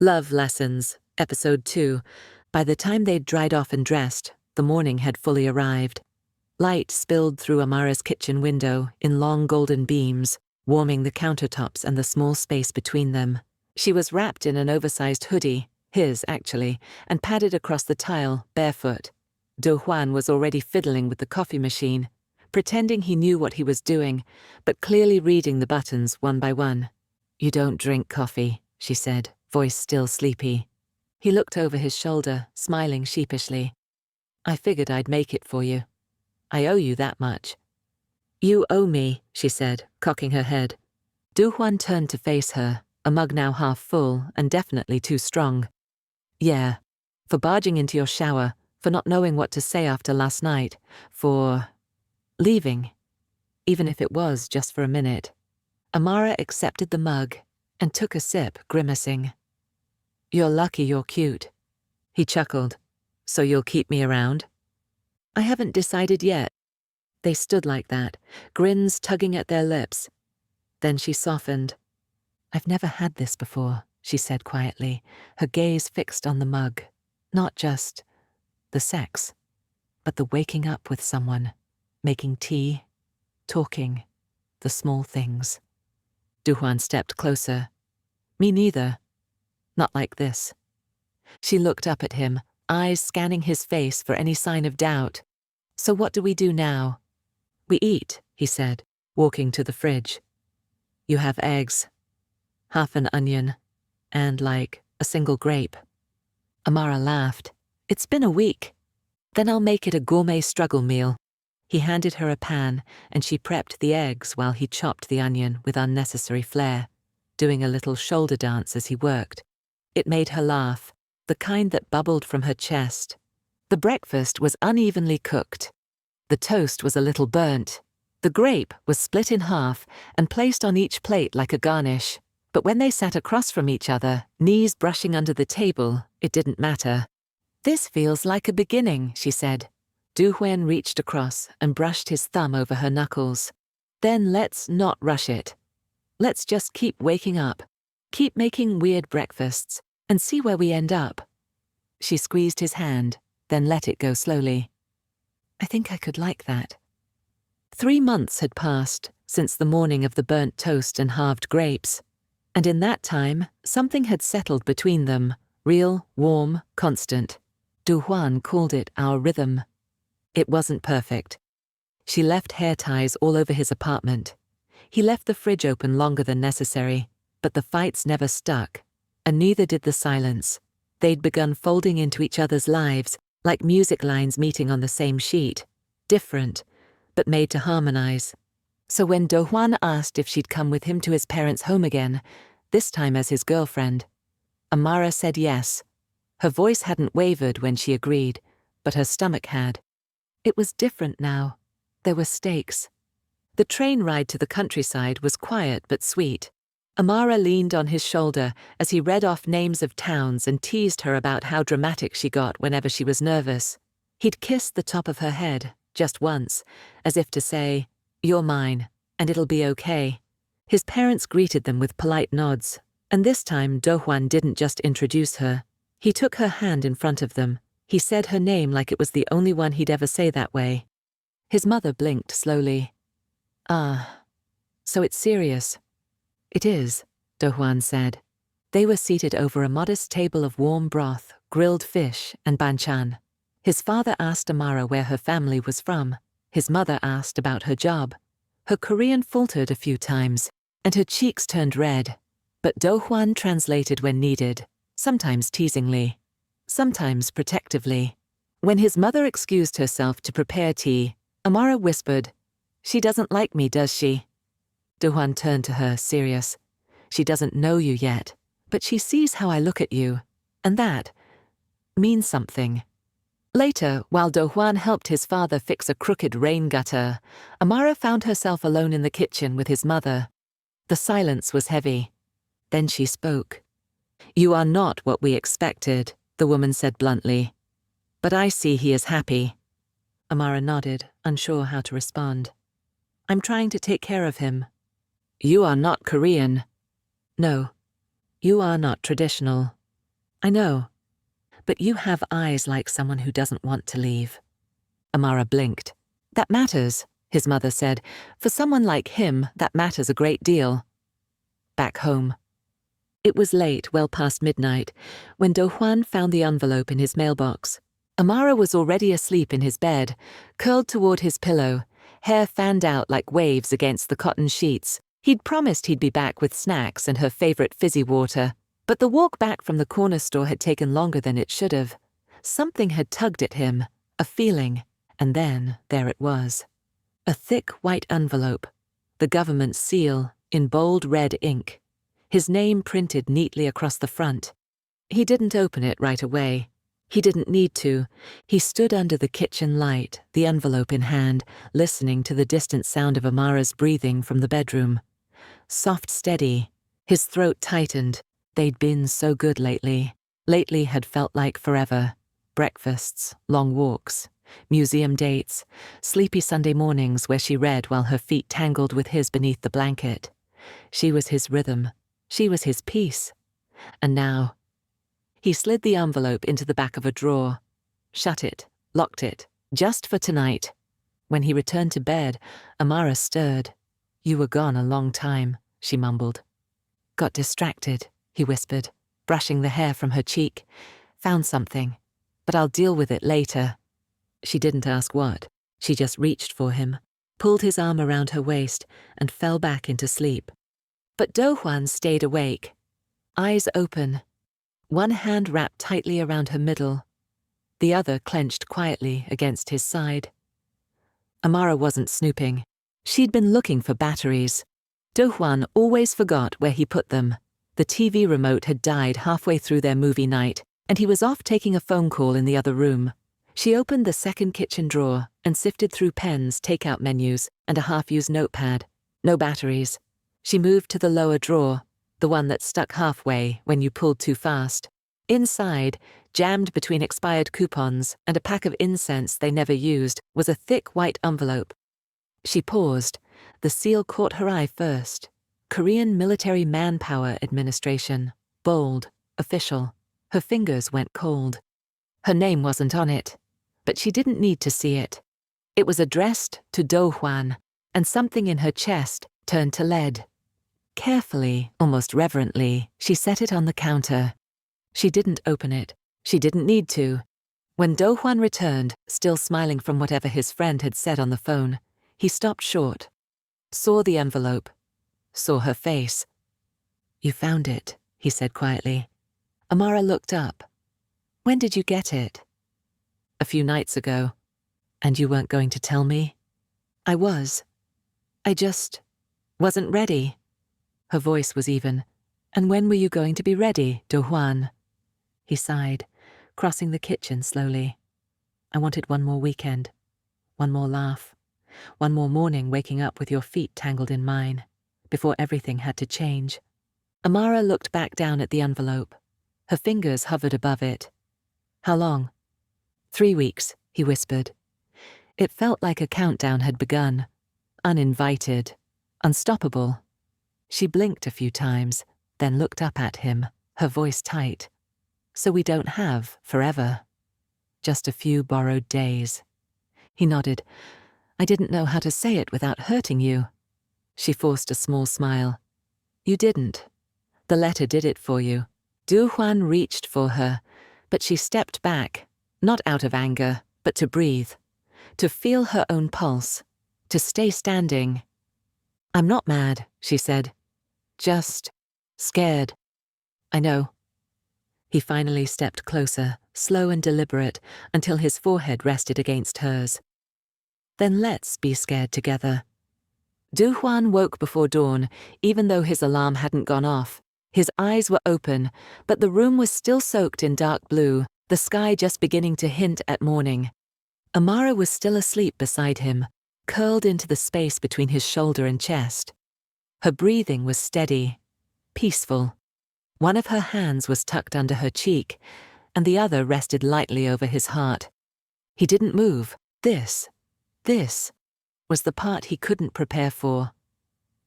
Love Lessons, Episode 2. By the time they'd dried off and dressed, the morning had fully arrived. Light spilled through Amara's kitchen window in long golden beams, warming the countertops and the small space between them. She was wrapped in an oversized hoodie, his actually, and padded across the tile, barefoot. Do-Hwan was already fiddling with the coffee machine, pretending he knew what he was doing, but clearly reading the buttons one by one. "You don't drink coffee," she said, voice still sleepy. He looked over his shoulder, smiling sheepishly. "I figured I'd make it for you. I owe you that much." "You owe me," she said, cocking her head. Do-Hwan turned to face her, a mug now half full and definitely too strong. "Yeah, for barging into your shower, for not knowing what to say after last night, for leaving, even if it was just for a minute." Amara accepted the mug and took a sip, grimacing. "You're lucky you're cute." He chuckled. "So you'll keep me around?" "I haven't decided yet." They stood like that, grins tugging at their lips. Then she softened. "I've never had this before," she said quietly, her gaze fixed on the mug. Not just the sex, but the waking up with someone, making tea, talking, the small things. Do-Hwan stepped closer. "Me neither. Not like this." She looked up at him, eyes scanning his face for any sign of doubt. "So what do we do now?" "We eat," he said, walking to the fridge. "You have eggs, half an onion, and like a single grape." Amara laughed. "It's been a week. Then I'll make it a gourmet struggle meal." He handed her a pan, and she prepped the eggs while he chopped the onion with unnecessary flair, doing a little shoulder dance as he worked. It made her laugh, the kind that bubbled from her chest. The breakfast was unevenly cooked. The toast was a little burnt. The grape was split in half and placed on each plate like a garnish. But when they sat across from each other, knees brushing under the table, it didn't matter. "This feels like a beginning," she said. Do-Hwan reached across and brushed his thumb over her knuckles. "Then let's not rush it. Let's just keep waking up, keep making weird breakfasts, and see where we end up." She squeezed his hand, then let it go slowly. "I think I could like that." 3 months had passed since the morning of the burnt toast and halved grapes, and in that time, something had settled between them, real, warm, constant. Do-Hwan called it our rhythm. It wasn't perfect. She left hair ties all over his apartment. He left the fridge open longer than necessary, but the fights never stuck, and neither did the silence. They'd begun folding into each other's lives, like music lines meeting on the same sheet, different, but made to harmonize. So when Do-Hwan asked if she'd come with him to his parents' home again, this time as his girlfriend, Amara said yes. Her voice hadn't wavered when she agreed, but her stomach had. It was different now. There were stakes. The train ride to the countryside was quiet but sweet. Amara leaned on his shoulder as he read off names of towns and teased her about how dramatic she got whenever she was nervous. He'd kissed the top of her head, just once, as if to say, "You're mine, and it'll be okay." His parents greeted them with polite nods, and this time Do-Hwan didn't just introduce her. He took her hand in front of them. He said her name like it was the only one he'd ever say that way. His mother blinked slowly. "Ah, so it's serious." "It is," Do-Hwan said. They were seated over a modest table of warm broth, grilled fish, and banchan. His father asked Amara where her family was from. His mother asked about her job. Her Korean faltered a few times, and her cheeks turned red. But Do-Hwan translated when needed, sometimes teasingly, sometimes protectively. When his mother excused herself to prepare tea, Amara whispered, "She doesn't like me, does she?" Do-Hwan turned to her, serious. "She doesn't know you yet, but she sees how I look at you, and that means something." Later, while Do-Hwan helped his father fix a crooked rain gutter, Amara found herself alone in the kitchen with his mother. The silence was heavy. Then she spoke. "You are not what we expected," the woman said bluntly. "But I see he is happy." Amara nodded, unsure how to respond. "I'm trying to take care of him." "You are not Korean." "No. You are not traditional." I know, but you have eyes like someone who doesn't want to leave. Amara blinked. That matters, his mother said. For someone like him, that matters a great deal. Back home. It was late, well past midnight, when Do-Hwan found the envelope in his mailbox. Amara was already asleep in his bed, curled toward his pillow, hair fanned out like waves against the cotton sheets. He'd promised he'd be back with snacks and her favorite fizzy water, but the walk back from the corner store had taken longer than it should have. Something had tugged at him, a feeling, and then there it was. A thick white envelope, the government seal in bold red ink, his name printed neatly across the front. He didn't open it right away. He didn't need to. He stood under the kitchen light, the envelope in hand, listening to the distant sound of Amara's breathing from the bedroom. Soft, steady. His throat tightened. They'd been so good lately. Lately had felt like forever. Breakfasts, long walks, museum dates, sleepy Sunday mornings where she read while her feet tangled with his beneath the blanket. She was his rhythm. She was his peace. And now, he slid the envelope into the back of a drawer, shut it, locked it, just for tonight. When he returned to bed, Amara stirred. You were gone a long time, she mumbled. Got distracted, he whispered, brushing the hair from her cheek. Found something, but I'll deal with it later. She didn't ask what. She just reached for him, pulled his arm around her waist, and fell back into sleep. But Do-Hwan stayed awake, eyes open, one hand wrapped tightly around her middle, the other clenched quietly against his side. Amara wasn't snooping. She'd been looking for batteries. Do-Hwan always forgot where he put them. The TV remote had died halfway through their movie night, and he was off taking a phone call in the other room. She opened the second kitchen drawer and sifted through pens, takeout menus, and a half-used notepad. No batteries. She moved to the lower drawer, the one that stuck halfway when you pulled too fast. Inside, jammed between expired coupons and a pack of incense they never used, was a thick white envelope. She paused. The seal caught her eye first. Korean Military Manpower Administration. Bold. Official. Her fingers went cold. Her name wasn't on it, but she didn't need to see it. It was addressed to Do-Hwan, and something in her chest turned to lead. Carefully, almost reverently, she set it on the counter. She didn't open it. She didn't need to. When Do-Hwan returned, still smiling from whatever his friend had said on the phone, he stopped short, saw the envelope, saw her face. You found it, he said quietly. Amara looked up. When did you get it? A few nights ago. And you weren't going to tell me? I was. I just wasn't ready. Her voice was even. And when were you going to be ready, Do-Hwan? He sighed, crossing the kitchen slowly. I wanted one more weekend, one more laugh, one more morning waking up with your feet tangled in mine, before everything had to change. Amara looked back down at the envelope. Her fingers hovered above it. How long? 3 weeks, he whispered. It felt like a countdown had begun, uninvited, unstoppable. She blinked a few times, then looked up at him, her voice tight. So we don't have forever. Just a few borrowed days. He nodded. I didn't know how to say it without hurting you. She forced a small smile. You didn't. The letter did it for you. Do-Hwan reached for her, but she stepped back, not out of anger, but to breathe, to feel her own pulse, to stay standing. I'm not mad, she said. Just scared. I know. He finally stepped closer, slow and deliberate, until his forehead rested against hers. Then let's be scared together. Do-Hwan woke before dawn, even though his alarm hadn't gone off. His eyes were open, but the room was still soaked in dark blue, the sky just beginning to hint at morning. Amara was still asleep beside him, curled into the space between his shoulder and chest. Her breathing was steady, peaceful. One of her hands was tucked under her cheek, and the other rested lightly over his heart. He didn't move. This was the part he couldn't prepare for.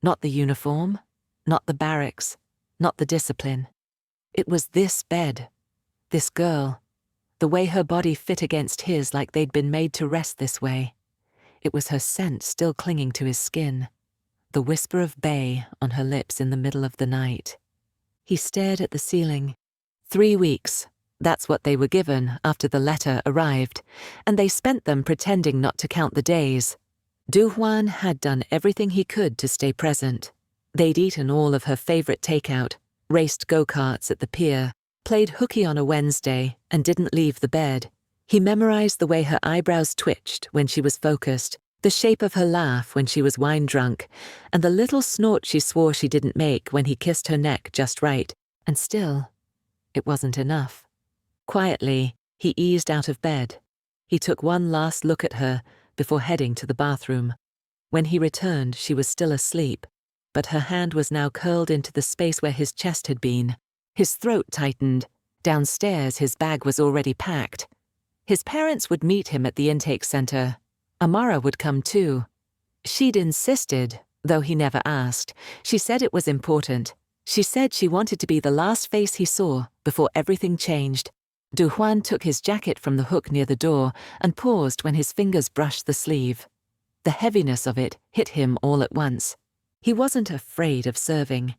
Not the uniform, not the barracks, not the discipline. It was this bed, This girl, the way her body fit against his like they'd been made to rest this way. It was her scent still clinging to his skin, the whisper of bay on her lips in the middle of the night. He stared at the ceiling. 3 weeks, that's what they were given after the letter arrived, and they spent them pretending not to count the days. Do-Hwan had done everything he could to stay present. They'd eaten all of her favorite takeout, raced go-karts at the pier, played hooky on a Wednesday, and didn't leave the bed. He memorized the way her eyebrows twitched when she was focused, the shape of her laugh when she was wine-drunk, and the little snort she swore she didn't make when he kissed her neck just right. And still, it wasn't enough. Quietly, he eased out of bed. He took one last look at her before heading to the bathroom. When he returned, she was still asleep, but her hand was now curled into the space where his chest had been. His throat tightened. Downstairs, his bag was already packed. His parents would meet him at the intake center. Amara would come too. She'd insisted, though he never asked. She said it was important. She said she wanted to be the last face he saw before everything changed. Do-Hwan took his jacket from the hook near the door and paused when his fingers brushed the sleeve. The heaviness of it hit him all at once. He wasn't afraid of serving.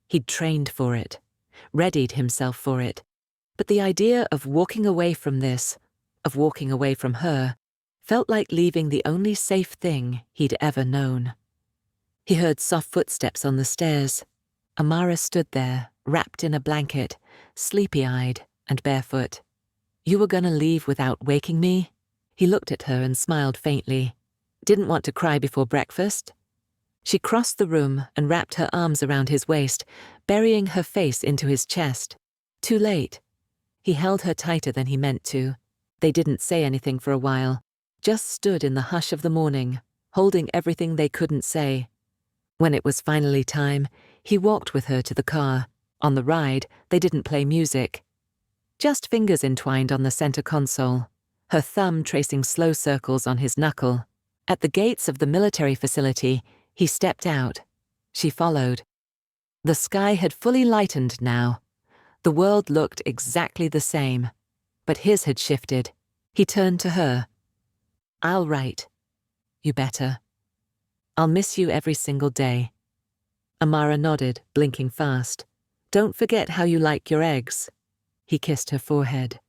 He'd trained for it, readied himself for it. But the idea of walking away from this, of walking away from her, felt like leaving the only safe thing he'd ever known. He heard soft footsteps on the stairs. Amara stood there, wrapped in a blanket, sleepy-eyed and barefoot. "You were gonna leave without waking me?" He looked at her and smiled faintly. "Didn't want to cry before breakfast?" She crossed the room and wrapped her arms around his waist, burying her face into his chest. Too late. He held her tighter than he meant to. They didn't say anything for a while, just stood in the hush of the morning, holding everything they couldn't say. When it was finally time, he walked with her to the car. On the ride, they didn't play music. Just fingers entwined on the center console, her thumb tracing slow circles on his knuckle. At the gates of the military facility, he stepped out. She followed. The sky had fully lightened now. The world looked exactly the same, but his had shifted. He turned to her. "I'll write. You better. I'll miss you every single day." Amara nodded, blinking fast. "Don't forget how you like your eggs." He kissed her forehead.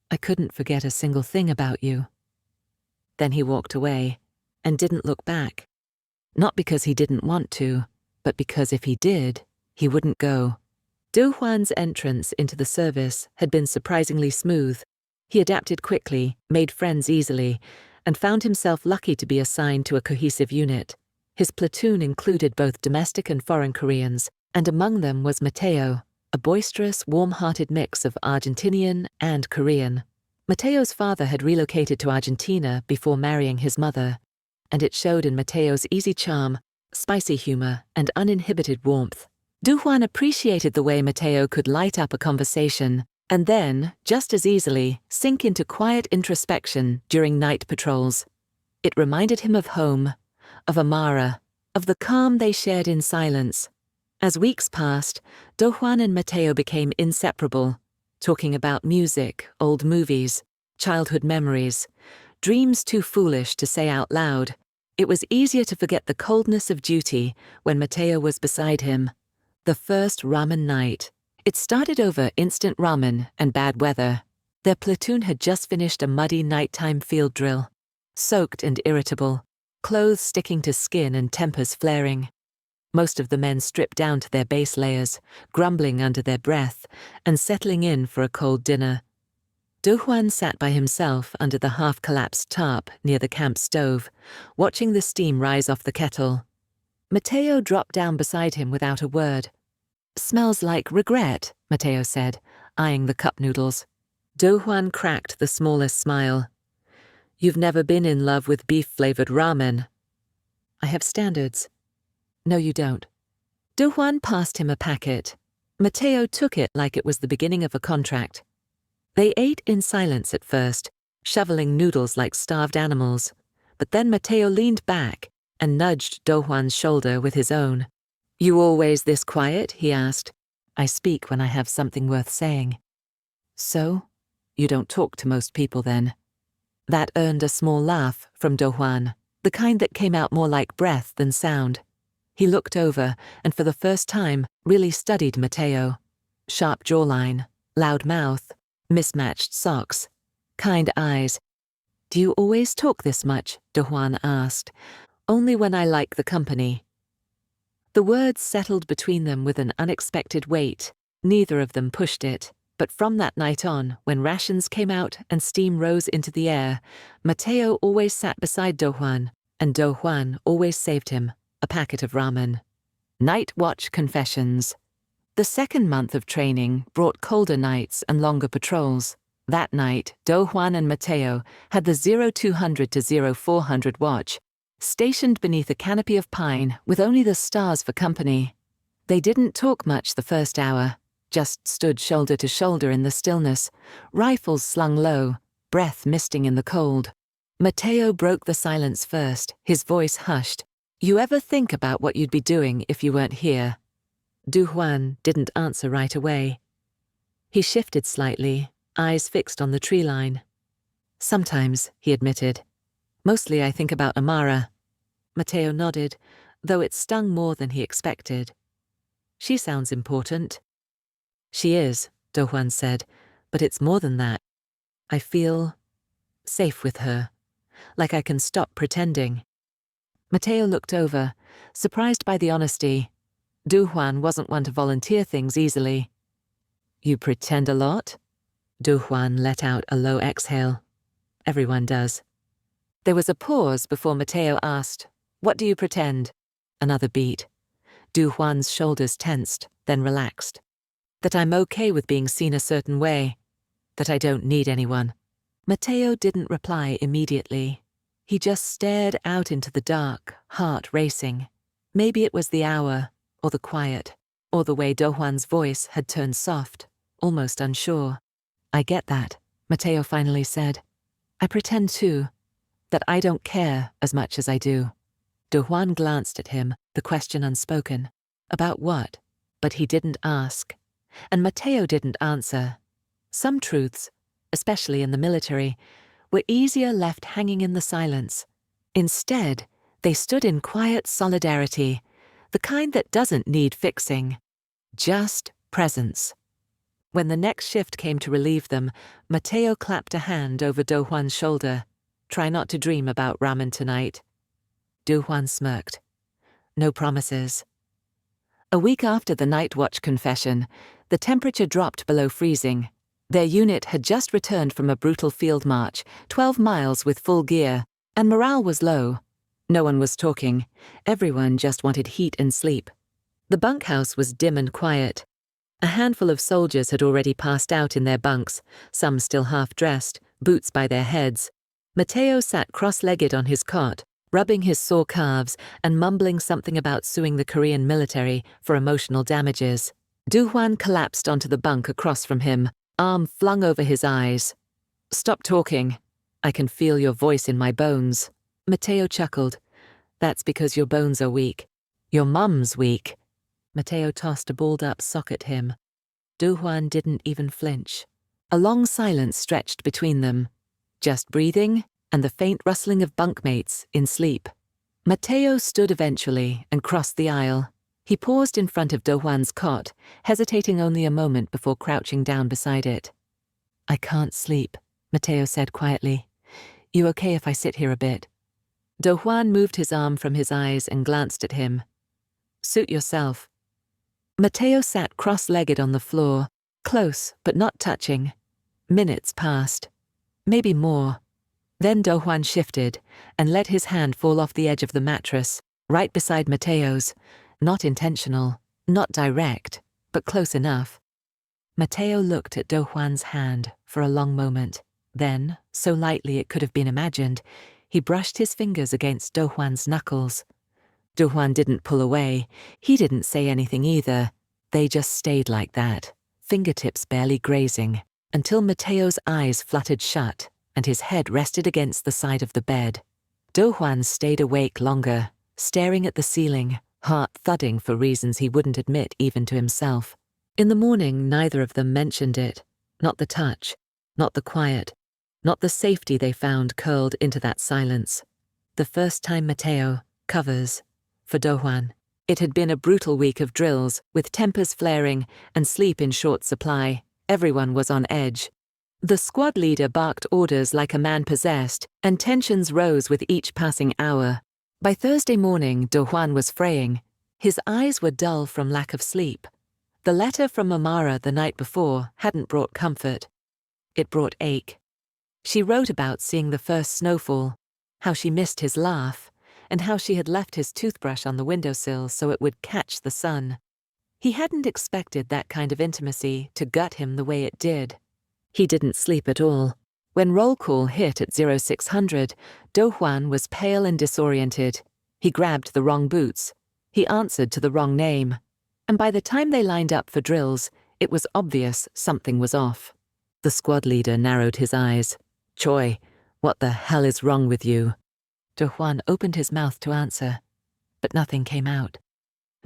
"I couldn't forget a single thing about you." Then he walked away and didn't look back. Not because he didn't want to, but because if he did, he wouldn't go. Do-Hwan's entrance into the service had been surprisingly smooth. He adapted quickly, made friends easily, and found himself lucky to be assigned to a cohesive unit. His platoon included both domestic and foreign Koreans, and among them was Mateo, a boisterous, warm-hearted mix of Argentinian and Korean. Mateo's father had relocated to Argentina before marrying his mother, and it showed in Mateo's easy charm, spicy humor, and uninhibited warmth. Do-Hwan appreciated the way Mateo could light up a conversation, and then, just as easily, sink into quiet introspection during night patrols. It reminded him of home, of Amara, of the calm they shared in silence. As weeks passed, Do-Hwan and Mateo became inseparable, talking about music, old movies, childhood memories, dreams too foolish to say out loud. It was easier to forget the coldness of duty when Mateo was beside him. The first ramen night. It started over instant ramen and bad weather. Their platoon had just finished a muddy nighttime field drill. Soaked and irritable, clothes sticking to skin and tempers flaring. Most of the men stripped down to their base layers, grumbling under their breath, and settling in for a cold dinner. Do-Hwan sat by himself under the half-collapsed tarp near the camp stove, watching the steam rise off the kettle. Mateo dropped down beside him without a word. "Smells like regret," Mateo said, eyeing the cup noodles. Do-Hwan cracked the smallest smile. "You've never been in love with beef-flavored ramen." "I have standards." "No, you don't." Do-Hwan passed him a packet. Mateo took it like it was the beginning of a contract. They ate in silence at first, shoveling noodles like starved animals, but then Mateo leaned back and nudged Do-Hwan's shoulder with his own. "You always this quiet?" he asked. "I speak when I have something worth saying." So? You don't talk to most people then. That earned a small laugh from Do-Hwan, the kind that came out more like breath than sound. He looked over and for the first time really studied Mateo. Sharp jawline, loud mouth, mismatched socks, kind eyes. Do you always talk this much? Do-Hwan asked. Only when I like the company. The words settled between them with an unexpected weight. Neither of them pushed it. But from that night on, when rations came out and steam rose into the air, Mateo always sat beside Do-Hwan, and Do-Hwan always saved him a packet of ramen. Night Watch Confessions. The second month of training brought colder nights and longer patrols. That night, Do-Hwan and Mateo had the 0200 to 0400 watch, stationed beneath a canopy of pine with only the stars for company. They didn't talk much the first hour, just stood shoulder to shoulder in the stillness, rifles slung low, breath misting in the cold. Mateo broke the silence first, his voice hushed. You ever think about what you'd be doing if you weren't here? Do-Hwan didn't answer right away. He shifted slightly, eyes fixed on the tree line. Sometimes, he admitted. Mostly I think about Amara. Mateo nodded, though it stung more than he expected. She sounds important. She is, Do-Hwan said, but it's more than that. I feel safe with her, like I can stop pretending. Mateo looked over, surprised by the honesty. Do-Hwan wasn't one to volunteer things easily. You pretend a lot? Do-Hwan let out a low exhale. Everyone does. There was a pause before Mateo asked, What do you pretend? Another beat. Do-Hwan's shoulders tensed, then relaxed. That I'm okay with being seen a certain way. That I don't need anyone. Mateo didn't reply immediately. He just stared out into the dark, heart racing. Maybe it was the hour, or the quiet, or the way Do-Hwan's voice had turned soft, almost unsure. I get that, Mateo finally said. I pretend too, that I don't care as much as I do. Do-Hwan glanced at him, the question unspoken. About what? But he didn't ask. And Mateo didn't answer. Some truths, especially in the military, were easier left hanging in the silence. Instead, they stood in quiet solidarity, the kind that doesn't need fixing. Just presence. When the next shift came to relieve them, Mateo clapped a hand over Do-Hwan's shoulder. Try not to dream about ramen tonight. Do-Hwan smirked. No promises. A week after the night watch confession, the temperature dropped below freezing. Their unit had just returned from a brutal field march, 12 miles with full gear, and morale was low. No one was talking. Everyone just wanted heat and sleep. The bunkhouse was dim and quiet. A handful of soldiers had already passed out in their bunks, some still half-dressed, boots by their heads. Mateo sat cross-legged on his cot, rubbing his sore calves and mumbling something about suing the Korean military for emotional damages. Do-Hwan collapsed onto the bunk across from him, arm flung over his eyes. Stop talking. I can feel your voice in my bones. Mateo chuckled. That's because your bones are weak. Your mum's weak. Mateo tossed a balled-up sock at him. Do-Hwan didn't even flinch. A long silence stretched between them. Just breathing and the faint rustling of bunkmates in sleep. Mateo stood eventually and crossed the aisle. He paused in front of Do-Hwan's cot, hesitating only a moment before crouching down beside it. I can't sleep, Mateo said quietly. You okay if I sit here a bit? Do-Hwan moved his arm from his eyes and glanced at him. Suit yourself. Mateo sat cross-legged on the floor, close but not touching. Minutes passed. Maybe more. Then Do-Hwan shifted and let his hand fall off the edge of the mattress, right beside Mateo's. Not intentional, not direct, but close enough. Mateo looked at Do-Hwan's hand for a long moment. Then, so lightly it could have been imagined, he brushed his fingers against Do-Hwan's knuckles. Do-Hwan didn't pull away. He didn't say anything either. They just stayed like that, fingertips barely grazing, until Mateo's eyes fluttered shut and his head rested against the side of the bed. Do-Hwan stayed awake longer, staring at the ceiling, heart thudding for reasons he wouldn't admit even to himself. In the morning, neither of them mentioned it. Not the touch, not the quiet, not the safety they found curled into that silence. The first time Mateo covers for Do-Hwan. It had been a brutal week of drills, with tempers flaring and sleep in short supply. Everyone was on edge. The squad leader barked orders like a man possessed, and tensions rose with each passing hour. By Thursday morning, Do-Hwan was fraying. His eyes were dull from lack of sleep. The letter from Amara the night before hadn't brought comfort. It brought ache. She wrote about seeing the first snowfall, how she missed his laugh, and how she had left his toothbrush on the windowsill so it would catch the sun. He hadn't expected that kind of intimacy to gut him the way it did. He didn't sleep at all. When roll call hit at 0600, Do-Hwan was pale and disoriented. He grabbed the wrong boots. He answered to the wrong name. And by the time they lined up for drills, it was obvious something was off. The squad leader narrowed his eyes. "Choi, what the hell is wrong with you?" Do-Hwan opened his mouth to answer, but nothing came out.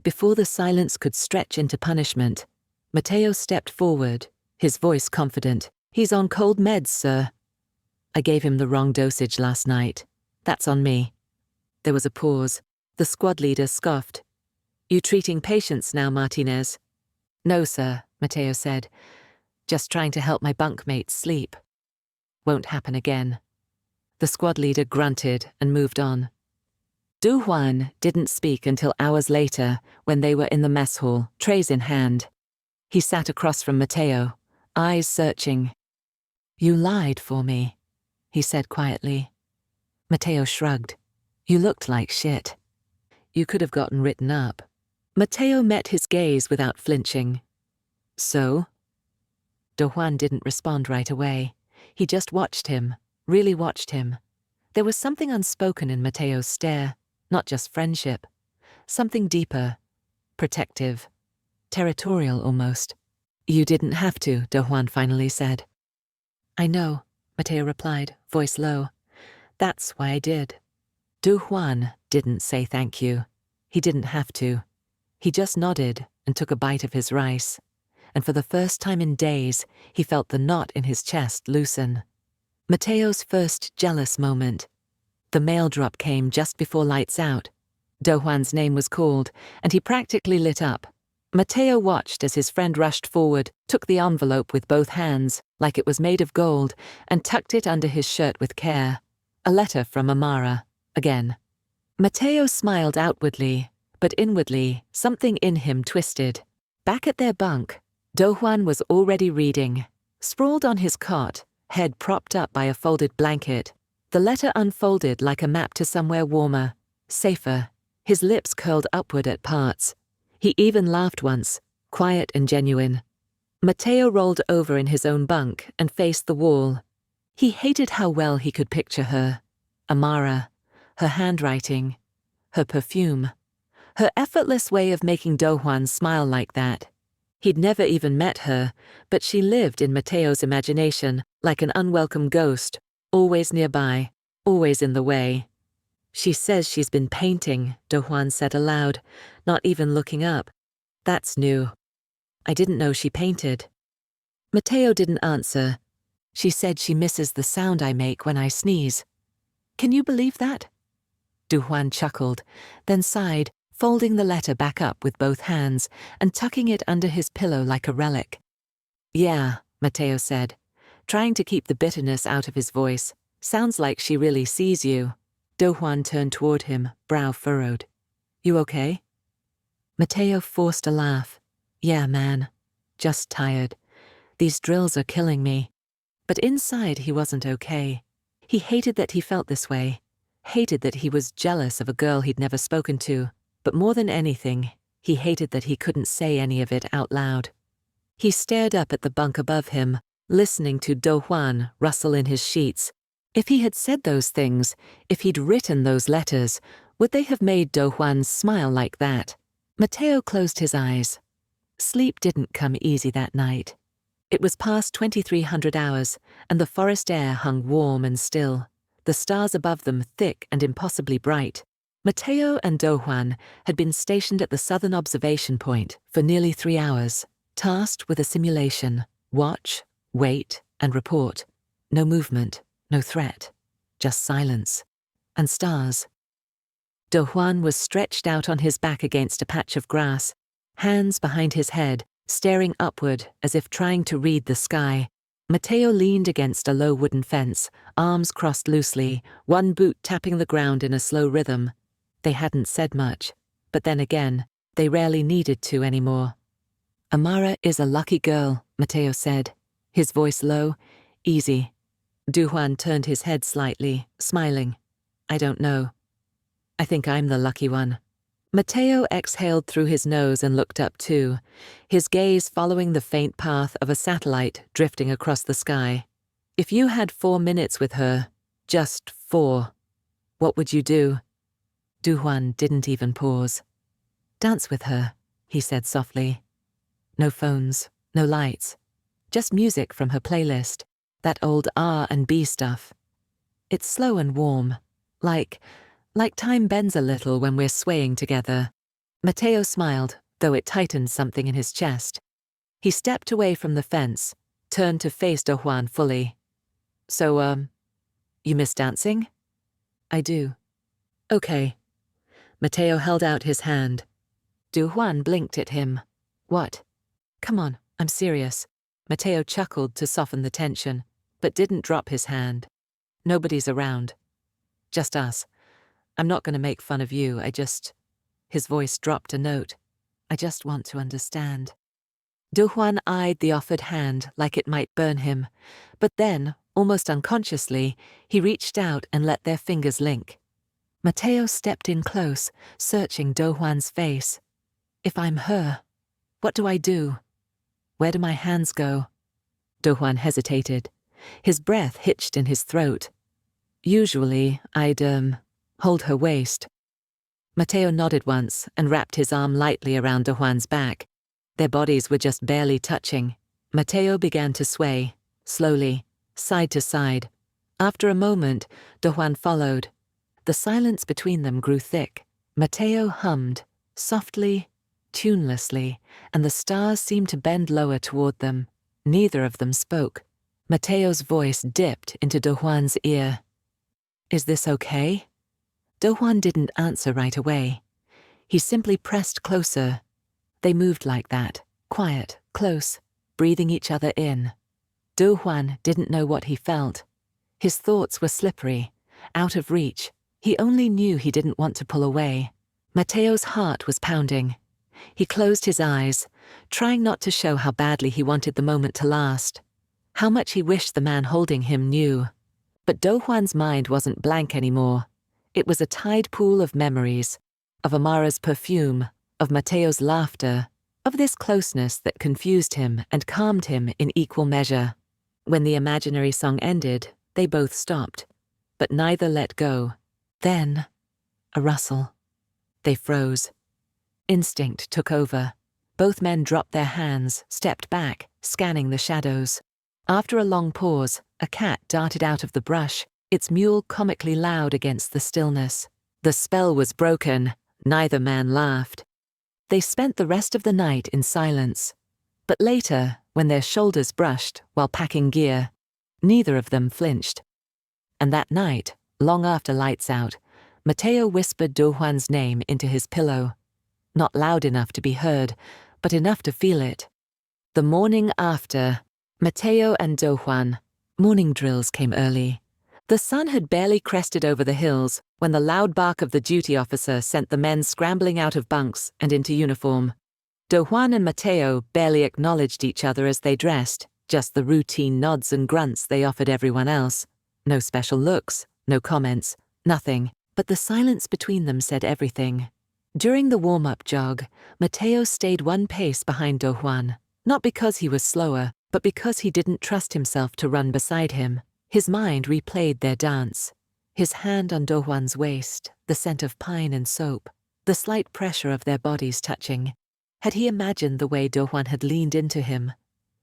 Before the silence could stretch into punishment, Mateo stepped forward, his voice confident. "He's on cold meds, sir. I gave him the wrong dosage last night. That's on me." There was a pause. The squad leader scoffed. "You treating patients now, Martinez?" "No, sir," Mateo said. "Just trying to help my bunkmates sleep." "Won't happen again." The squad leader grunted and moved on. Do-Hwan didn't speak until hours later when they were in the mess hall, trays in hand. He sat across from Mateo, eyes searching. "You lied for me," he said quietly. Mateo shrugged. "You looked like shit. You could have gotten written up." Mateo met his gaze without flinching. "So?" Do-Hwan didn't respond right away. He just watched him, really watched him. There was something unspoken in Mateo's stare, not just friendship. Something deeper, protective, territorial almost. "You didn't have to," Do-Hwan finally said. "I know," Mateo replied, voice low. "That's why I did." Do-Hwan didn't say thank you. He didn't have to. He just nodded and took a bite of his rice. And for the first time in days, he felt the knot in his chest loosen. Mateo's first jealous moment. The mail drop came just before lights out. Do-Hwan's name was called, and he practically lit up. Mateo watched as his friend rushed forward, took the envelope with both hands, like it was made of gold, and tucked it under his shirt with care. A letter from Amara, again. Mateo smiled outwardly, but inwardly, something in him twisted. Back at their bunk, Do-Hwan was already reading. Sprawled on his cot, head propped up by a folded blanket, the letter unfolded like a map to somewhere warmer, safer, his lips curled upward at parts. He even laughed once, quiet and genuine. Mateo rolled over in his own bunk and faced the wall. He hated how well he could picture her. Amara, her handwriting, her perfume, her effortless way of making Do-Hwan smile like that. He'd never even met her, but she lived in Mateo's imagination like an unwelcome ghost, always nearby, always in the way. "She says she's been painting," Do-Hwan said aloud, not even looking up. "That's new. I didn't know she painted." Mateo didn't answer. "She said she misses the sound I make when I sneeze. Can you believe that?" Do-Hwan chuckled, then sighed, folding the letter back up with both hands and tucking it under his pillow like a relic. "Yeah," Mateo said, trying to keep the bitterness out of his voice. "Sounds like she really sees you." Do-Hwan turned toward him, brow furrowed. "You okay?" Mateo forced a laugh. "Yeah, man. Just tired. These drills are killing me." But inside he wasn't okay. He hated that he felt this way. Hated that he was jealous of a girl he'd never spoken to. But more than anything, he hated that he couldn't say any of it out loud. He stared up at the bunk above him, listening to Do-Hwan rustle in his sheets. If he had said those things, if he'd written those letters, would they have made Do-Hwan smile like that? Mateo closed his eyes. Sleep didn't come easy that night. It was past 2300 hours, and the forest air hung warm and still, the stars above them thick and impossibly bright. Mateo and Do-Hwan had been stationed at the southern observation point for nearly 3 hours, tasked with a simulation. Watch, Wait and report. No movement, no threat. Just silence. And stars. Do-Hwan was stretched out on his back against a patch of grass, hands behind his head, staring upward as if trying to read the sky. Mateo leaned against a low wooden fence, arms crossed loosely, one boot tapping the ground in a slow rhythm. They hadn't said much, but then again, they rarely needed to anymore. Amara is a lucky girl, Mateo said, his voice low, easy. Do-Hwan turned his head slightly, smiling. I don't know. I think I'm the lucky one. Mateo exhaled through his nose and looked up too, his gaze following the faint path of a satellite drifting across the sky. If you had 4 minutes with her, just 4, what would you do? Do-Hwan didn't even pause. Dance with her, he said softly. No phones, no lights, just music from her playlist, that old R&B stuff. It's slow and warm, like time bends a little when we're swaying together. Mateo smiled, though it tightened something in his chest. He stepped away from the fence, turned to face Do-Hwan fully. So, you miss dancing? I do. Okay. Mateo held out his hand. Do-Hwan blinked at him. What? Come on, I'm serious. Mateo chuckled to soften the tension, but didn't drop his hand. Nobody's around. Just us. I'm not going to make fun of you, His voice dropped a note. I just want to understand. Do-Hwan eyed the offered hand like it might burn him, but then, almost unconsciously, he reached out and let their fingers link. Mateo stepped in close, searching Do-Hwan's face. If I'm her, what do I do? Where do my hands go? Do-Hwan hesitated. His breath hitched in his throat. Usually, I'd, hold her waist. Mateo nodded once and wrapped his arm lightly around Do-Hwan's back. Their bodies were just barely touching. Mateo began to sway, slowly, side to side. After a moment, Do-Hwan followed. The silence between them grew thick. Mateo hummed, softly, tunelessly, and the stars seemed to bend lower toward them. Neither of them spoke. Mateo's voice dipped into Do-Hwan's ear. Is this okay? Do-Hwan didn't answer right away. He simply pressed closer. They moved like that, quiet, close, breathing each other in. Do-Hwan didn't know what he felt. His thoughts were slippery, out of reach. He only knew he didn't want to pull away. Mateo's heart was pounding. He closed his eyes, trying not to show how badly he wanted the moment to last, how much he wished the man holding him knew. But Do-Hwan's mind wasn't blank anymore. It was a tide pool of memories, of Amara's perfume, of Mateo's laughter, of this closeness that confused him and calmed him in equal measure. When the imaginary song ended, they both stopped, but neither let go. Then, a rustle. They froze. Instinct took over. Both men dropped their hands, stepped back, scanning the shadows. After a long pause, a cat darted out of the brush, its mewl comically loud against the stillness. The spell was broken. Neither man laughed. They spent the rest of the night in silence. But later, when their shoulders brushed while packing gear, neither of them flinched. And that night, long after lights out, Mateo whispered Do-Hwan's name into his pillow. Not loud enough to be heard, but enough to feel it. The morning after, Mateo and Do-Hwan. Morning drills came early. The sun had barely crested over the hills when the loud bark of the duty officer sent the men scrambling out of bunks and into uniform. Do-Hwan and Mateo barely acknowledged each other as they dressed, just the routine nods and grunts they offered everyone else. No special looks, no comments, nothing, but the silence between them said everything. During the warm-up jog, Mateo stayed one pace behind Do-Hwan, not because he was slower, but because he didn't trust himself to run beside him. His mind replayed their dance. His hand on Do-Hwan's waist, the scent of pine and soap, the slight pressure of their bodies touching. Had he imagined the way Do-Hwan had leaned into him?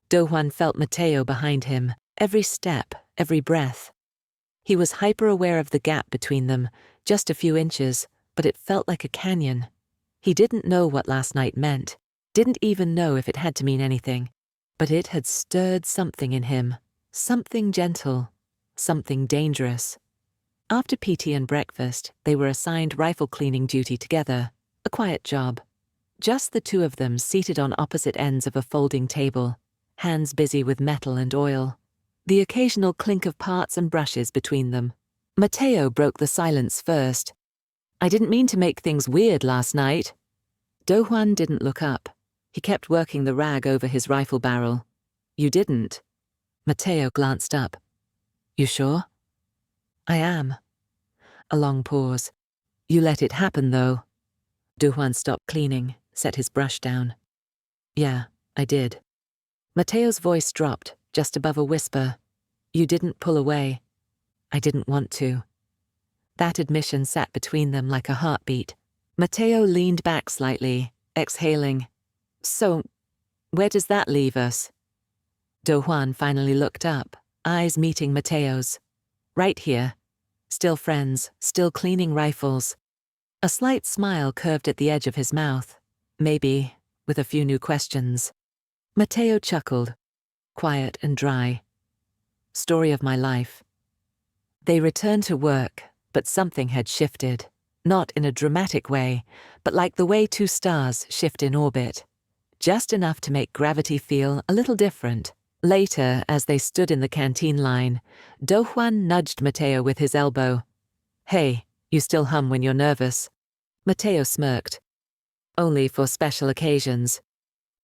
Do-Hwan felt Mateo behind him, every step, every breath. He was hyper-aware of the gap between them, just a few inches, but it felt like a canyon. He didn't know what last night meant, didn't even know if it had to mean anything. But it had stirred something in him, something gentle, something dangerous. After PT and breakfast, they were assigned rifle cleaning duty together, a quiet job. Just the two of them seated on opposite ends of a folding table, hands busy with metal and oil. The occasional clink of parts and brushes between them. Mateo broke the silence first. "I didn't mean to make things weird last night." Do-Hwan didn't look up. He kept working the rag over his rifle barrel. "You didn't?" Mateo glanced up. "You sure?" "I am." A long pause. "You let it happen, though." Do-Hwan stopped cleaning, set his brush down. "Yeah, I did." Mateo's voice dropped, just above a whisper. "You didn't pull away." "I didn't want to." That admission sat between them like a heartbeat. Mateo leaned back slightly, exhaling. "So, where does that leave us?" Do-Hwan finally looked up, eyes meeting Mateo's. "Right here. Still friends, still cleaning rifles." A slight smile curved at the edge of his mouth, maybe with a few new questions. Mateo chuckled, quiet and dry. "Story of my life." They returned to work, but something had shifted. Not in a dramatic way, but like the way two stars shift in orbit. Just enough to make gravity feel a little different. Later, as they stood in the canteen line, Do-Hwan nudged Mateo with his elbow. "Hey, you still hum when you're nervous." Mateo smirked. "Only for special occasions."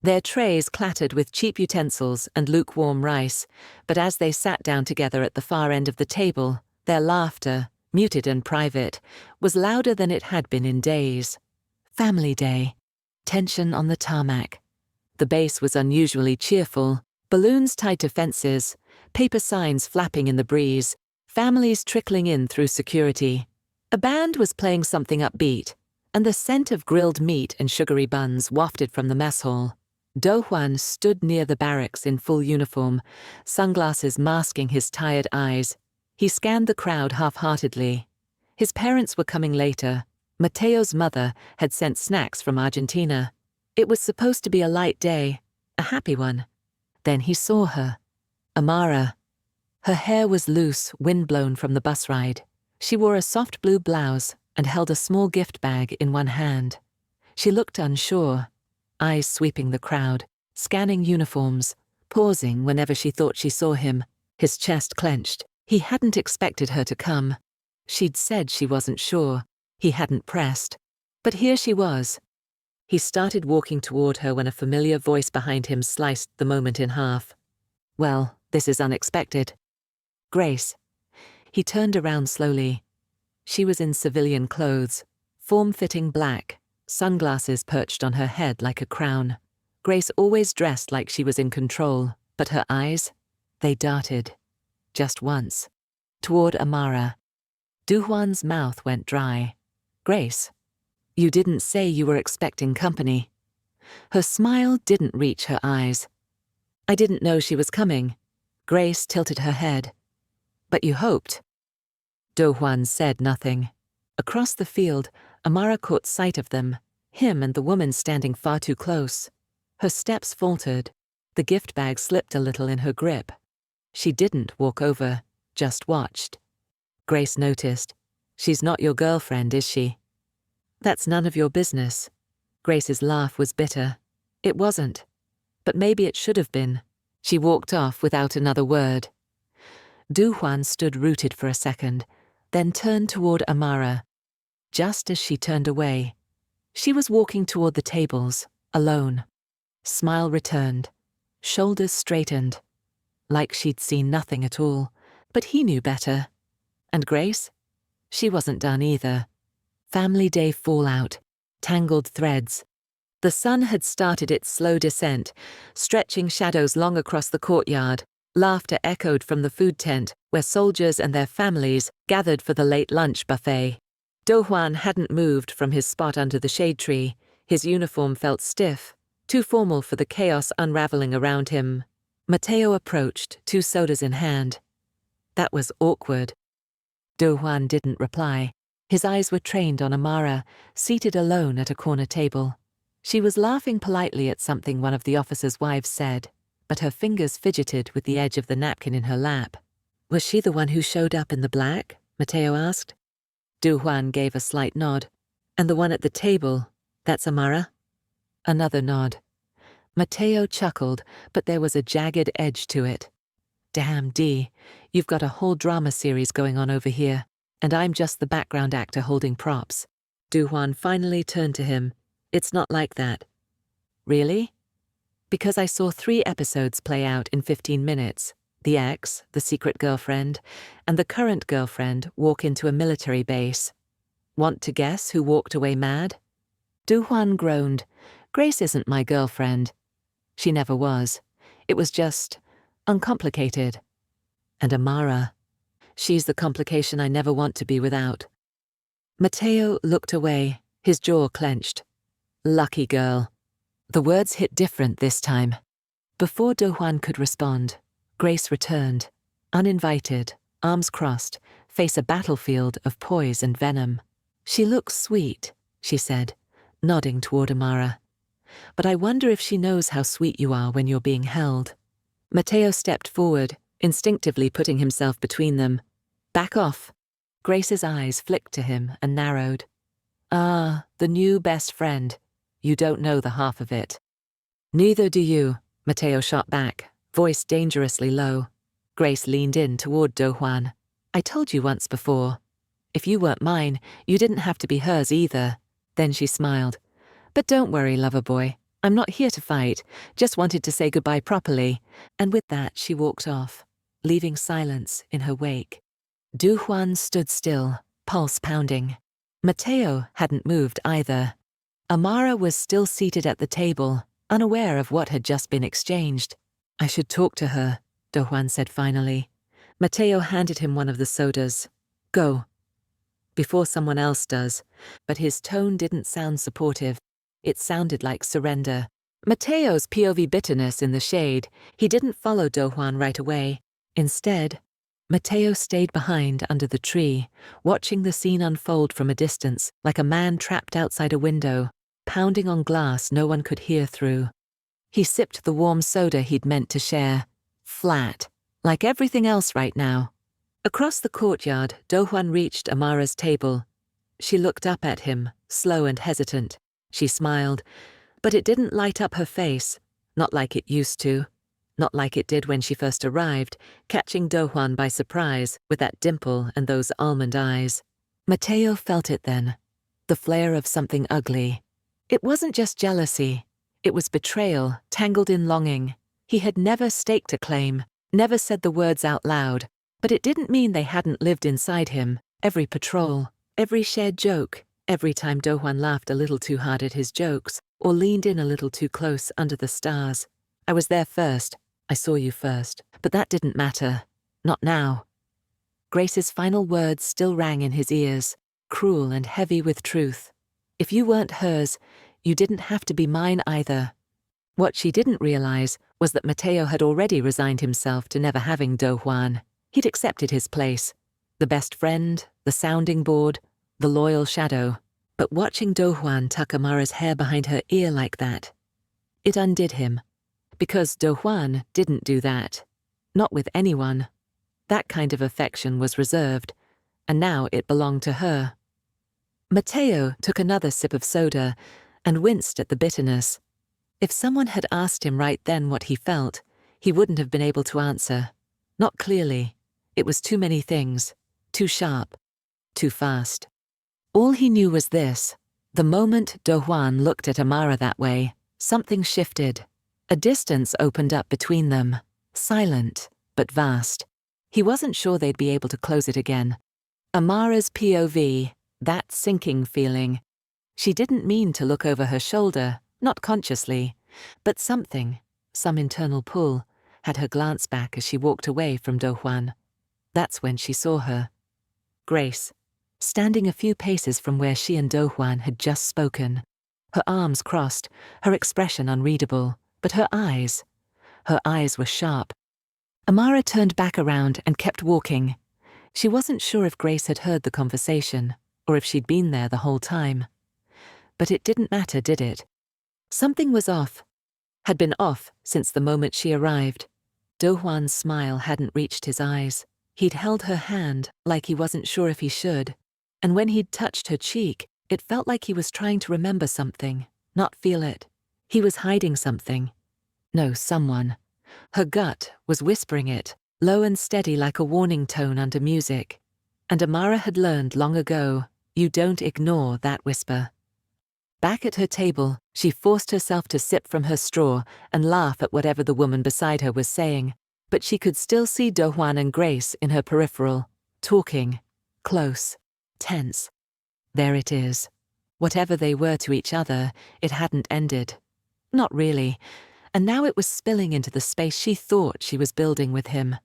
Their trays clattered with cheap utensils and lukewarm rice, but as they sat down together at the far end of the table, their laughter, muted and private, was louder than it had been in days. Family day. Tension on the tarmac. The base was unusually cheerful, balloons tied to fences, paper signs flapping in the breeze, families trickling in through security. A band was playing something upbeat, and the scent of grilled meat and sugary buns wafted from the mess hall. Do-Hwan stood near the barracks in full uniform, sunglasses masking his tired eyes. He scanned the crowd half-heartedly. His parents were coming later. Mateo's mother had sent snacks from Argentina. It was supposed to be a light day, a happy one. Then he saw her. Amara. Her hair was loose, wind-blown from the bus ride. She wore a soft blue blouse and held a small gift bag in one hand. She looked unsure, eyes sweeping the crowd, scanning uniforms, pausing whenever she thought she saw him. His chest clenched. He hadn't expected her to come. She'd said she wasn't sure. He hadn't pressed. But here she was. He started walking toward her when a familiar voice behind him sliced the moment in half. "Well, this is unexpected." "Grace." He turned around slowly. She was in civilian clothes, form-fitting black, sunglasses perched on her head like a crown. Grace always dressed like she was in control, but her eyes, they darted. Just once. Toward Amara. Do-Hwan's mouth went dry. "Grace, you didn't say you were expecting company." Her smile didn't reach her eyes. "I didn't know she was coming." Grace tilted her head. "But you hoped." Do-Hwan said nothing. Across the field, Amara caught sight of them, him and the woman standing far too close. Her steps faltered. The gift bag slipped a little in her grip. She didn't walk over, just watched. Grace noticed. "She's not your girlfriend, is she?" "That's none of your business." Grace's laugh was bitter. It wasn't. But maybe it should have been. She walked off without another word. Do-Hwan stood rooted for a second, then turned toward Amara. Just as she turned away, she was walking toward the tables, alone. Smile returned. Shoulders straightened. Like she'd seen nothing at all, but he knew better. And Grace? She wasn't done either. Family day fallout, tangled threads. The sun had started its slow descent, stretching shadows long across the courtyard. Laughter echoed from the food tent, where soldiers and their families gathered for the late lunch buffet. Do-Hwan hadn't moved from his spot under the shade tree. His uniform felt stiff, too formal for the chaos unraveling around him. Mateo approached, 2 sodas in hand. That was awkward. Do-Hwan didn't reply. His eyes were trained on Amara, seated alone at a corner table. She was laughing politely at something one of the officers' wives said, but her fingers fidgeted with the edge of the napkin in her lap. Was she the one who showed up in the black? Mateo asked. Do-Hwan gave a slight nod. And the one at the table, that's Amara? Another nod. Mateo chuckled, but there was a jagged edge to it. Damn, Dee, you've got a whole drama series going on over here, and I'm just the background actor holding props. Do-Hwan finally turned to him. It's not like that. Really? Because I saw 3 episodes play out in 15 minutes. The ex, the secret girlfriend, and the current girlfriend walk into a military base. Want to guess who walked away mad? Do-Hwan groaned. Grace isn't my girlfriend. She never was. It was just uncomplicated. And Amara, she's the complication I never want to be without. Mateo looked away, his jaw clenched. Lucky girl. The words hit different this time. Before Do-Hwan could respond, Grace returned, uninvited, arms crossed, face a battlefield of poise and venom. She looks sweet, she said, nodding toward Amara. But I wonder if she knows how sweet you are when you're being held. Mateo stepped forward, instinctively putting himself between them. Back off. Grace's eyes flicked to him and narrowed. Ah, the new best friend. You don't know the half of it. Neither do you, Mateo shot back, voice dangerously low. Grace leaned in toward Do-Hwan. I told you once before. If you weren't mine, you didn't have to be hers either. Then she smiled. But don't worry, lover boy. I'm not here to fight, just wanted to say goodbye properly. And with that, she walked off, leaving silence in her wake. Do-Hwan stood still, pulse pounding. Mateo hadn't moved either. Amara was still seated at the table, unaware of what had just been exchanged. I should talk to her, Do-Hwan said finally. Mateo handed him one of the sodas. Go. Before someone else does, but his tone didn't sound supportive. It sounded like surrender. Mateo's POV bitterness in the shade. He didn't follow Do-Hwan right away. Instead, Mateo stayed behind under the tree, watching the scene unfold from a distance, like a man trapped outside a window, pounding on glass no one could hear through. He sipped the warm soda he'd meant to share. Flat, like everything else right now. Across the courtyard, Do-Hwan reached Amara's table. She looked up at him, slow and hesitant. She smiled, but it didn't light up her face, not like it used to. Not like it did when she first arrived, catching Do-Hwan by surprise with that dimple and those almond eyes. Mateo felt it then, the flare of something ugly. It wasn't just jealousy. It was betrayal, tangled in longing. He had never staked a claim, never said the words out loud, but it didn't mean they hadn't lived inside him. Every patrol, every shared joke, every time Do-Hwan laughed a little too hard at his jokes or leaned in a little too close under the stars. I was there first. I saw you first. But that didn't matter. Not now. Grace's final words still rang in his ears, cruel and heavy with truth. If you weren't hers, you didn't have to be mine either. What she didn't realize was that Mateo had already resigned himself to never having Do-Hwan. He'd accepted his place. The best friend, the sounding board, the loyal shadow. But watching Do-Hwan tuck Amara's hair behind her ear like that, it undid him. Because Do-Hwan didn't do that. Not with anyone. That kind of affection was reserved, and now it belonged to her. Mateo took another sip of soda and winced at the bitterness. If someone had asked him right then what he felt, he wouldn't have been able to answer. Not clearly. It was too many things. Too sharp. Too fast. All he knew was this. The moment Do-Hwan looked at Amara that way, something shifted. A distance opened up between them. Silent, but vast. He wasn't sure they'd be able to close it again. Amara's POV, that sinking feeling. She didn't mean to look over her shoulder, not consciously, but something, some internal pull, had her glance back as she walked away from Do-Hwan. That's when she saw her. Grace, standing a few paces from where she and Do-Hwan had just spoken. Her arms crossed, her expression unreadable, but her eyes were sharp. Amara turned back around and kept walking. She wasn't sure if Grace had heard the conversation, or if she'd been there the whole time. But it didn't matter, did it? Something was off. had been off since the moment she arrived. Do-Hwan's smile hadn't reached his eyes. He'd held her hand like he wasn't sure if he should, and when he'd touched her cheek, it felt like he was trying to remember something, not feel it. He was hiding something. No, someone. Her gut was whispering it, low and steady like a warning tone under music. And Amara had learned long ago, you don't ignore that whisper. Back at her table, she forced herself to sip from her straw and laugh at whatever the woman beside her was saying, but she could still see Do-Hwan and Grace in her peripheral, talking, close, tense. There it is. Whatever they were to each other, it hadn't ended. Not really, and now it was spilling into the space she thought she was building with him.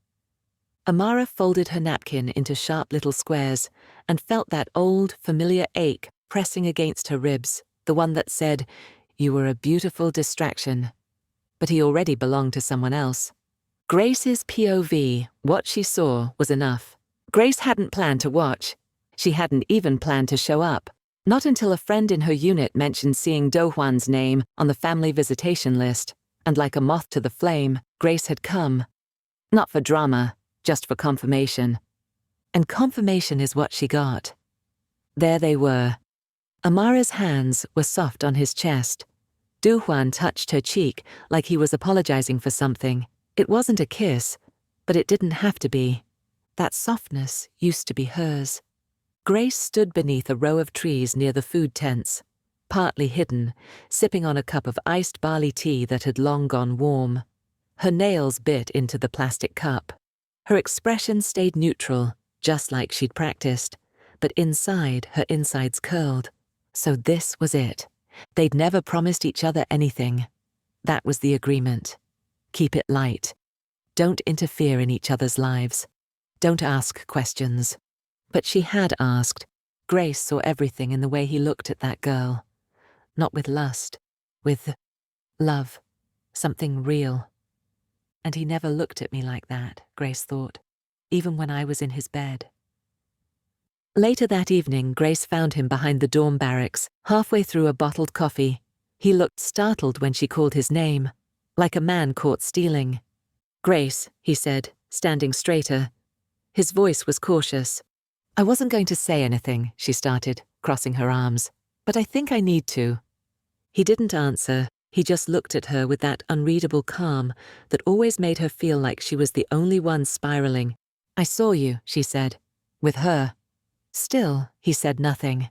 Amara folded her napkin into sharp little squares and felt that old, familiar ache pressing against her ribs, the one that said, "You were a beautiful distraction." But he already belonged to someone else. Grace's POV, what she saw, was enough. Grace hadn't planned to watch. She hadn't even planned to show up. Not until a friend in her unit mentioned seeing Do-Hwan's name on the family visitation list, and like a moth to the flame, Grace had come. Not for drama, just for confirmation. And confirmation is what she got. There they were. Amara's hands were soft on his chest. Do-Hwan touched her cheek like he was apologizing for something. It wasn't a kiss, but it didn't have to be. That softness used to be hers. Grace stood beneath a row of trees near the food tents, partly hidden, sipping on a cup of iced barley tea that had long gone warm. Her nails bit into the plastic cup. Her expression stayed neutral, just like she'd practiced, but inside, her insides curled. So this was it. They'd never promised each other anything. That was the agreement. Keep it light. Don't interfere in each other's lives. Don't ask questions. But she had asked. Grace saw everything in the way he looked at that girl. Not with lust, with love, something real. And he never looked at me like that, Grace thought, even when I was in his bed. Later that evening, Grace found him behind the dorm barracks, halfway through a bottled coffee. He looked startled when she called his name, like a man caught stealing. "Grace," he said, standing straighter. His voice was cautious. "I wasn't going to say anything," she started, crossing her arms, "but I think I need to." He didn't answer. He just looked at her with that unreadable calm that always made her feel like she was the only one spiraling. "I saw you," she said. "With her." Still, he said nothing.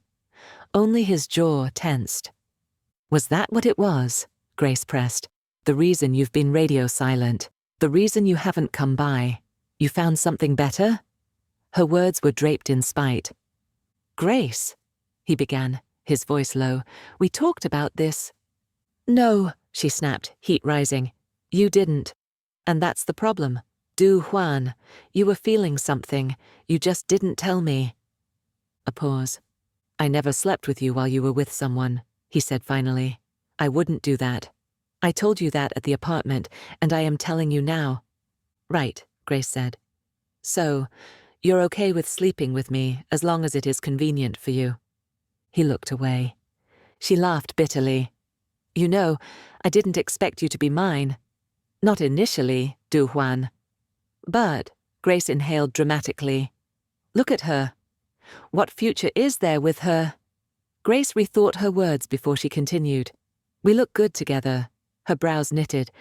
Only his jaw tensed. "Was that what it was?" Grace pressed. "The reason you've been radio silent. The reason you haven't come by. You found something better?" Her words were draped in spite. "Grace," he began, his voice low, "we talked about this." "No," she snapped, heat rising. "You didn't. And that's the problem. Do-Hwan, you were feeling something. You just didn't tell me." A pause. "I never slept with you while you were with someone," he said finally. "I wouldn't do that. I told you that at the apartment, and I am telling you now." "Right," Grace said. "So, you're okay with sleeping with me as long as it is convenient for you." He looked away. She laughed bitterly. "You know, I didn't expect you to be mine. Not initially, Do-Hwan." "But," Grace inhaled dramatically, "look at her. What future is there with her?" Grace rethought her words before she continued. "We look good together." Her brows knitted.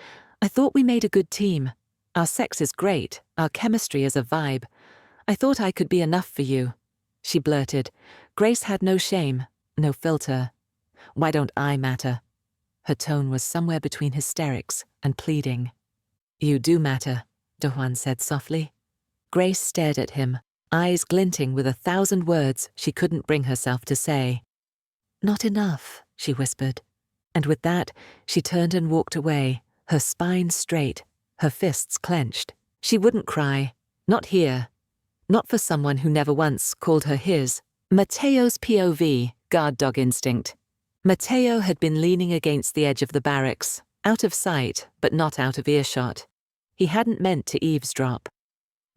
"I thought we made a good team. Our sex is great, our chemistry is a vibe. I thought I could be enough for you." She blurted. Grace had no shame, no filter. "Why don't I matter?" Her tone was somewhere between hysterics and pleading. "You do matter," Do-Hwan said softly. Grace stared at him, eyes glinting with 1,000 words she couldn't bring herself to say. "Not enough," she whispered. And with that, she turned and walked away, her spine straight, her fists clenched. She wouldn't cry. Not here. Not for someone who never once called her his. Mateo's POV, guard dog instinct. Mateo had been leaning against the edge of the barracks, out of sight, but not out of earshot. He hadn't meant to eavesdrop.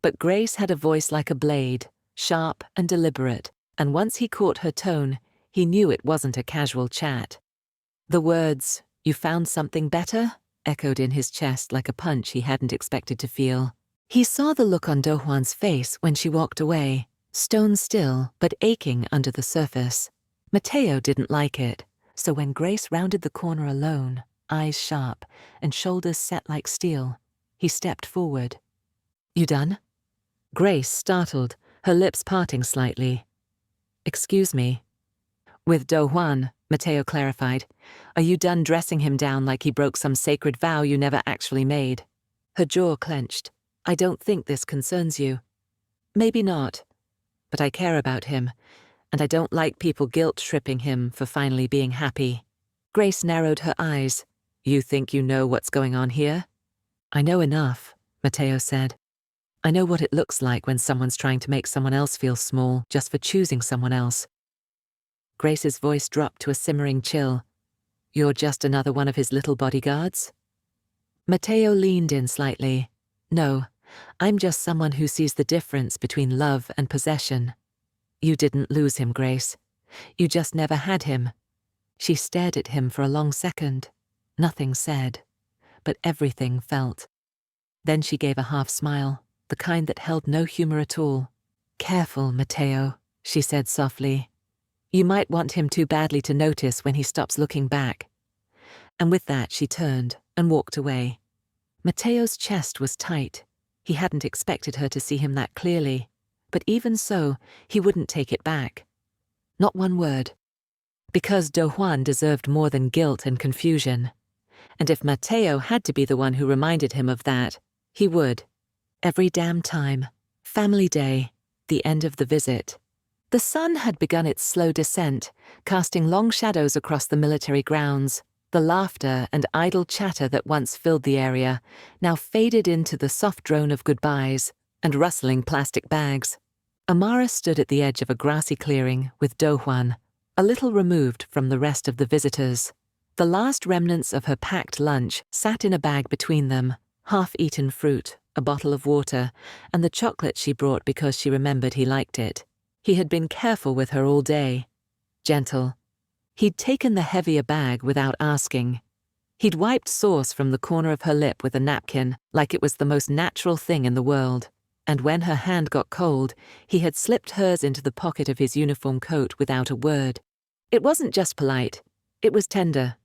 But Grace had a voice like a blade, sharp and deliberate, and once he caught her tone, he knew it wasn't a casual chat. The words, "You found something better?" echoed in his chest like a punch he hadn't expected to feel. He saw the look on Do-Hwan's face when she walked away, stone still but aching under the surface. Mateo didn't like it, so when Grace rounded the corner alone, eyes sharp and shoulders set like steel, he stepped forward. "You done?" Grace startled, her lips parting slightly. "Excuse me." "With Do-Hwan," Mateo clarified. "Are you done dressing him down like he broke some sacred vow you never actually made?" Her jaw clenched. "I don't think this concerns you." "Maybe not. But I care about him, and I don't like people guilt-tripping him for finally being happy." Grace narrowed her eyes. "You think you know what's going on here?" "I know enough," Mateo said. "I know what it looks like when someone's trying to make someone else feel small just for choosing someone else." Grace's voice dropped to a simmering chill. "You're just another one of his little bodyguards?" Mateo leaned in slightly. "No, I'm just someone who sees the difference between love and possession. You didn't lose him, Grace. You just never had him." She stared at him for a long second. Nothing said, but everything felt. Then she gave a half smile, the kind that held no humor at all. "Careful, Mateo," she said softly. "You might want him too badly to notice when he stops looking back." And with that she turned and walked away. Mateo's chest was tight. He hadn't expected her to see him that clearly, but even so, he wouldn't take it back. Not one word. Because Do-Hwan deserved more than guilt and confusion. And if Mateo had to be the one who reminded him of that, he would. Every damn time. Family day. The end of the visit. The sun had begun its slow descent, casting long shadows across the military grounds. The laughter and idle chatter that once filled the area now faded into the soft drone of goodbyes and rustling plastic bags. Amara stood at the edge of a grassy clearing with Do-Hwan, a little removed from the rest of the visitors. The last remnants of her packed lunch sat in a bag between them, half-eaten fruit, a bottle of water, and the chocolate she brought because she remembered he liked it. He had been careful with her all day. Gentle. He'd taken the heavier bag without asking. He'd wiped sauce from the corner of her lip with a napkin like it was the most natural thing in the world. And when her hand got cold, he had slipped hers into the pocket of his uniform coat without a word. It wasn't just polite, it was tender.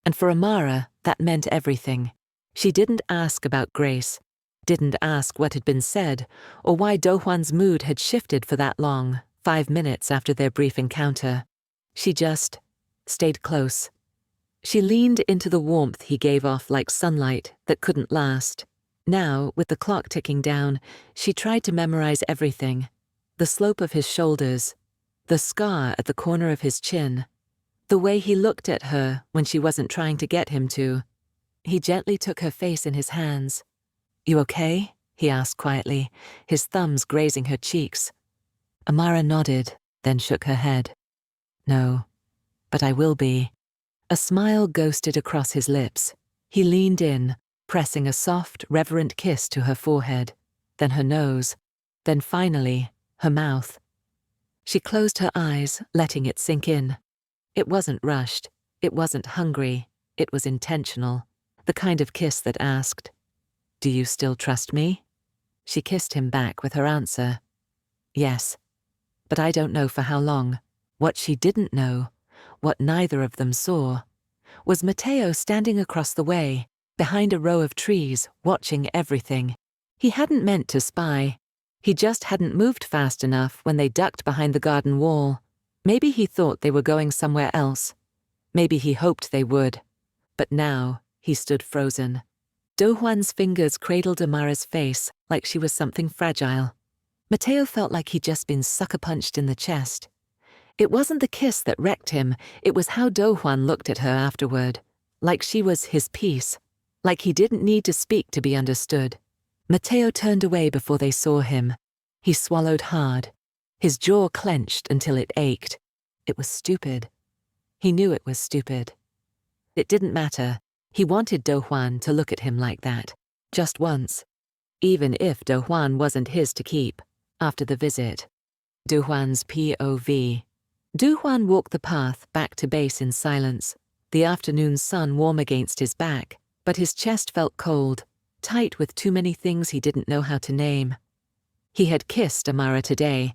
And for Amara, that meant everything. She didn't ask about Grace, didn't ask what had been said, or why Do-Hwan's mood had shifted for that long, 5 minutes after their brief encounter. She just stayed close. She leaned into the warmth he gave off like sunlight that couldn't last. Now, with the clock ticking down, she tried to memorize everything. The slope of his shoulders, the scar at the corner of his chin, the way he looked at her when she wasn't trying to get him to. He gently took her face in his hands. "You okay?" he asked quietly, his thumbs grazing her cheeks. Amara nodded, then shook her head. "No, but I will be." A smile ghosted across his lips. He leaned in, pressing a soft, reverent kiss to her forehead, then her nose, then finally, her mouth. She closed her eyes, letting it sink in. It wasn't rushed, it wasn't hungry, it was intentional, the kind of kiss that asked, "Do you still trust me?" She kissed him back with her answer. "Yes, but I don't know for how long." What she didn't know, what neither of them saw, was Mateo standing across the way, behind a row of trees, watching everything. He hadn't meant to spy. He just hadn't moved fast enough when they ducked behind the garden wall. Maybe he thought they were going somewhere else. Maybe he hoped they would. But now, he stood frozen. Do-Hwan's fingers cradled Amara's face like she was something fragile. Mateo felt like he'd just been sucker-punched in the chest. It wasn't the kiss that wrecked him, it was how Do-Hwan looked at her afterward. Like she was his piece. Like he didn't need to speak to be understood. Mateo turned away before they saw him. He swallowed hard. His jaw clenched until it ached. It was stupid. He knew it was stupid. It didn't matter. He wanted Do-Hwan to look at him like that. Just once. Even if Do-Hwan wasn't his to keep. After the visit. Do-Hwan's POV. Do-Hwan walked the path back to base in silence, the afternoon sun warm against his back, but his chest felt cold, tight with too many things he didn't know how to name. He had kissed Amara today,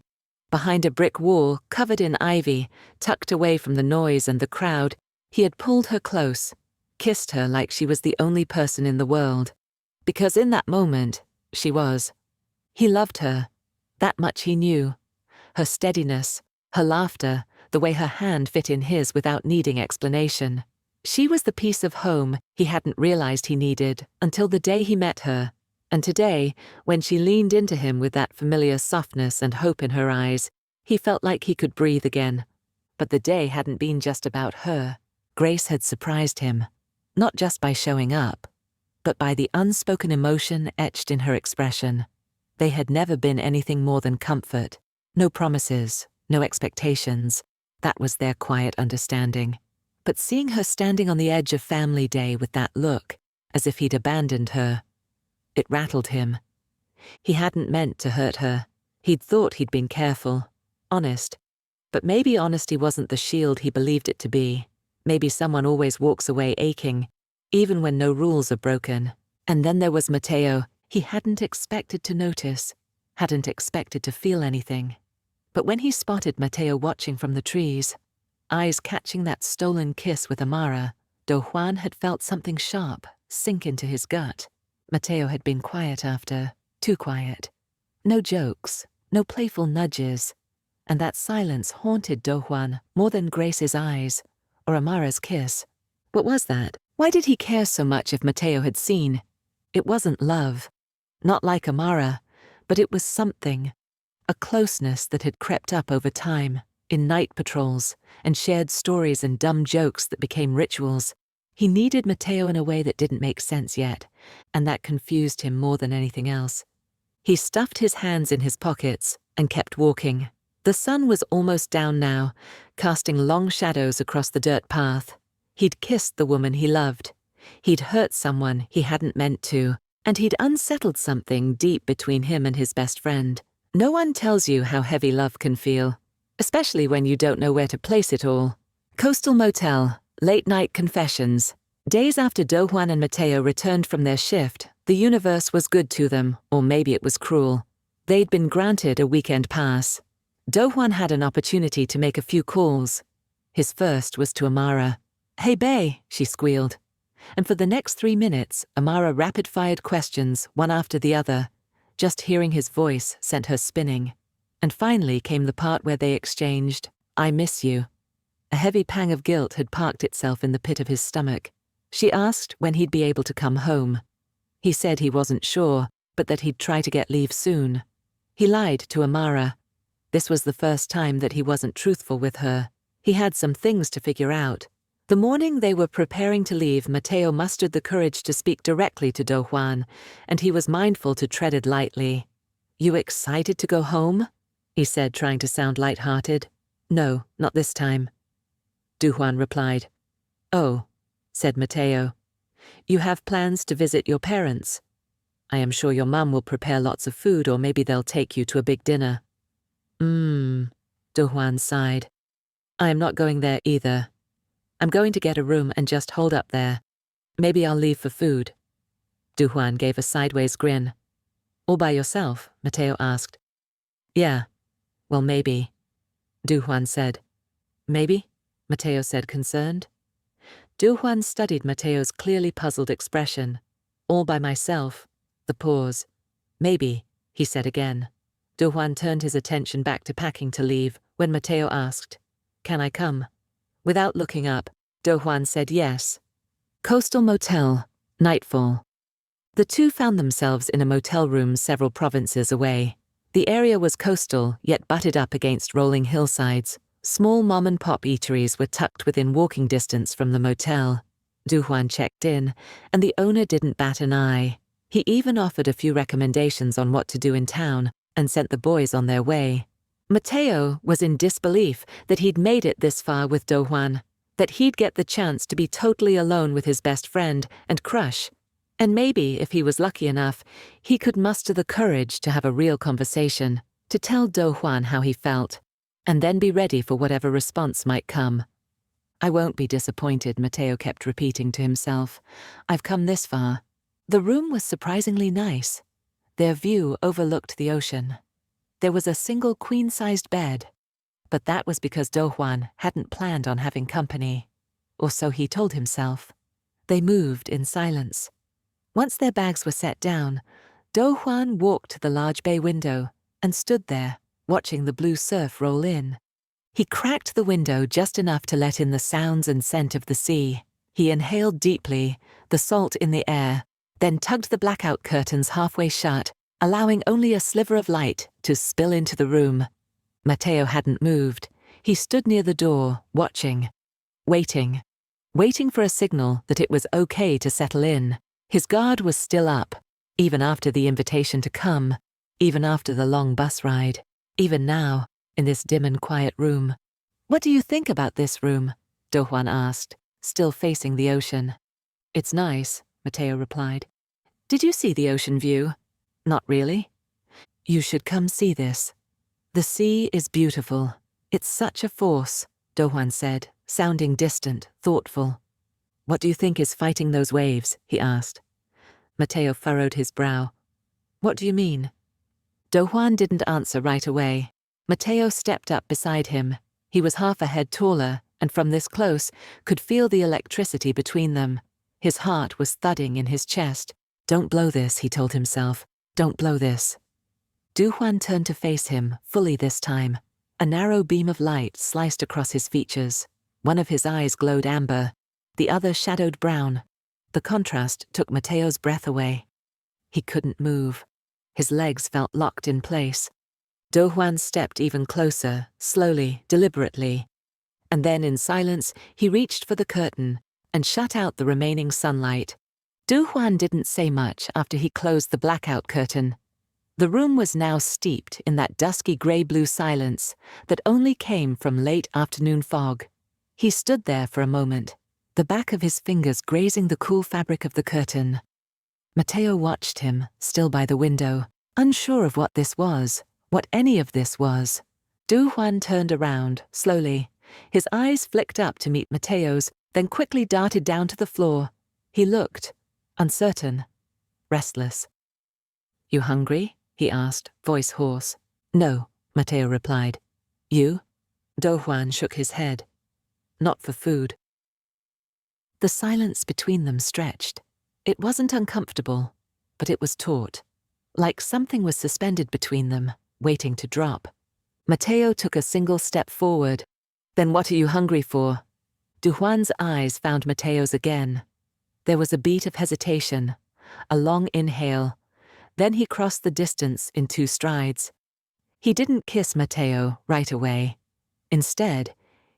behind a brick wall covered in ivy, tucked away from the noise and the crowd. He had pulled her close, kissed her like she was the only person in the world. Because in that moment, she was. He loved her. That much he knew. Her steadiness, her laughter, the way her hand fit in his without needing explanation. She was the piece of home he hadn't realized he needed until the day he met her. And today, when she leaned into him with that familiar softness and hope in her eyes, he felt like he could breathe again. But the day hadn't been just about her. Grace had surprised him, not just by showing up, but by the unspoken emotion etched in her expression. They had never been anything more than comfort. No promises, no expectations. That was their quiet understanding. But seeing her standing on the edge of family day with that look, as if he'd abandoned her, it rattled him. He hadn't meant to hurt her. He'd thought he'd been careful, honest. But maybe honesty wasn't the shield he believed it to be. Maybe someone always walks away aching, even when no rules are broken. And then there was Mateo. He hadn't expected to notice, hadn't expected to feel anything. But when he spotted Mateo watching from the trees, eyes catching that stolen kiss with Amara, Do-Hwan had felt something sharp sink into his gut. Mateo had been quiet after, too quiet. No jokes, no playful nudges. And that silence haunted Do-Hwan more than Grace's eyes, or Amara's kiss. What was that? Why did he care so much if Mateo had seen? It wasn't love. Not like Amara, but it was something. A closeness that had crept up over time, in night patrols, and shared stories and dumb jokes that became rituals. He needed Mateo in a way that didn't make sense yet, and that confused him more than anything else. He stuffed his hands in his pockets and kept walking. The sun was almost down now, casting long shadows across the dirt path. He'd kissed the woman he loved. He'd hurt someone he hadn't meant to, and he'd unsettled something deep between him and his best friend. No one tells you how heavy love can feel, especially when you don't know where to place it all. Coastal motel, late-night confessions. Days after Do-Hwan and Mateo returned from their shift, the universe was good to them, or maybe it was cruel. They'd been granted a weekend pass. Do-Hwan had an opportunity to make a few calls. His first was to Amara. "Hey, bae," she squealed. And for the next 3 minutes, Amara rapid-fired questions, one after the other. Just hearing his voice sent her spinning. And finally came the part where they exchanged, "I miss you." A heavy pang of guilt had parked itself in the pit of his stomach. She asked when he'd be able to come home. He said he wasn't sure, but that he'd try to get leave soon. He lied to Amara. This was the first time that he wasn't truthful with her. He had some things to figure out. The morning they were preparing to leave, Mateo mustered the courage to speak directly to Do-Hwan, and he was mindful to tread it lightly. "You excited to go home?" he said, trying to sound light-hearted. "No, not this time," Do-Hwan replied. "Oh," said Mateo. "You have plans to visit your parents? I am sure your mum will prepare lots of food, or maybe they'll take you to a big dinner." Do-Hwan sighed. "I am not going there either. I'm going to get a room and just hold up there. Maybe I'll leave for food." Do-Hwan gave a sideways grin. "All by yourself?" Mateo asked. "Yeah, well, maybe," Do-Hwan said. "Maybe?" Mateo said, concerned. Do-Hwan studied Mateo's clearly puzzled expression. "All by myself." The pause. "Maybe," he said again. Do-Hwan turned his attention back to packing to leave when Mateo asked, "Can I come?" Without looking up, Do-Hwan said yes. Coastal motel, nightfall. The two found themselves in a motel room several provinces away. The area was coastal, yet butted up against rolling hillsides. Small mom-and-pop eateries were tucked within walking distance from the motel. Do-Hwan checked in, and the owner didn't bat an eye. He even offered a few recommendations on what to do in town and sent the boys on their way. Mateo was in disbelief that he'd made it this far with Do-Hwan, that he'd get the chance to be totally alone with his best friend and crush. And maybe, if he was lucky enough, he could muster the courage to have a real conversation, to tell Do-Hwan how he felt, and then be ready for whatever response might come. I won't be disappointed, Mateo kept repeating to himself. I've come this far. The room was surprisingly nice. Their view overlooked the ocean. There was a single queen-sized bed, but that was because Do-Hwan hadn't planned on having company, or so he told himself. They moved in silence. Once their bags were set down, Do-Hwan walked to the large bay window and stood there, watching the blue surf roll in. He cracked the window just enough to let in the sounds and scent of the sea. He inhaled deeply, the salt in the air, then tugged the blackout curtains halfway shut, allowing only a sliver of light to spill into the room. Mateo hadn't moved. He stood near the door, watching, waiting for a signal that it was okay to settle in. His guard was still up, even after the invitation to come, even after the long bus ride, even now, in this dim and quiet room. What do you think about this room? Do-Hwan asked, still facing the ocean. It's nice, Mateo replied. Did you see the ocean view? Not really. You should come see this. The sea is beautiful. It's such a force, Do-Hwan said, sounding distant, thoughtful. What do you think is fighting those waves? He asked. Mateo furrowed his brow. What do you mean? Do-Hwan didn't answer right away. Mateo stepped up beside him. He was half a head taller, and from this close, could feel the electricity between them. His heart was thudding in his chest. Don't blow this, he told himself. Don't blow this. Do-Hwan turned to face him, fully this time. A narrow beam of light sliced across his features. One of his eyes glowed amber, the other shadowed brown. The contrast took Mateo's breath away. He couldn't move. His legs felt locked in place. Do-Hwan stepped even closer, slowly, deliberately. And then, in silence, he reached for the curtain and shut out the remaining sunlight. Do-Hwan didn't say much after he closed the blackout curtain. The room was now steeped in that dusky grey-blue silence that only came from late afternoon fog. He stood there for a moment, the back of his fingers grazing the cool fabric of the curtain. Mateo watched him, still by the window, unsure of what this was, what any of this was. Do-Hwan turned around, slowly. His eyes flicked up to meet Mateo's, then quickly darted down to the floor. He looked, uncertain, restless. You hungry? He asked, voice hoarse. No, Mateo replied. You? Do-Hwan shook his head. Not for food. The silence between them stretched. It wasn't uncomfortable, but it was taut, like something was suspended between them, waiting to drop. Mateo took a single step forward. Then what are you hungry for? Do-Hwan's eyes found Mateo's again. There was a beat of hesitation, a long inhale. Then he crossed the distance in 2 strides. He didn't kiss Mateo right away. Instead,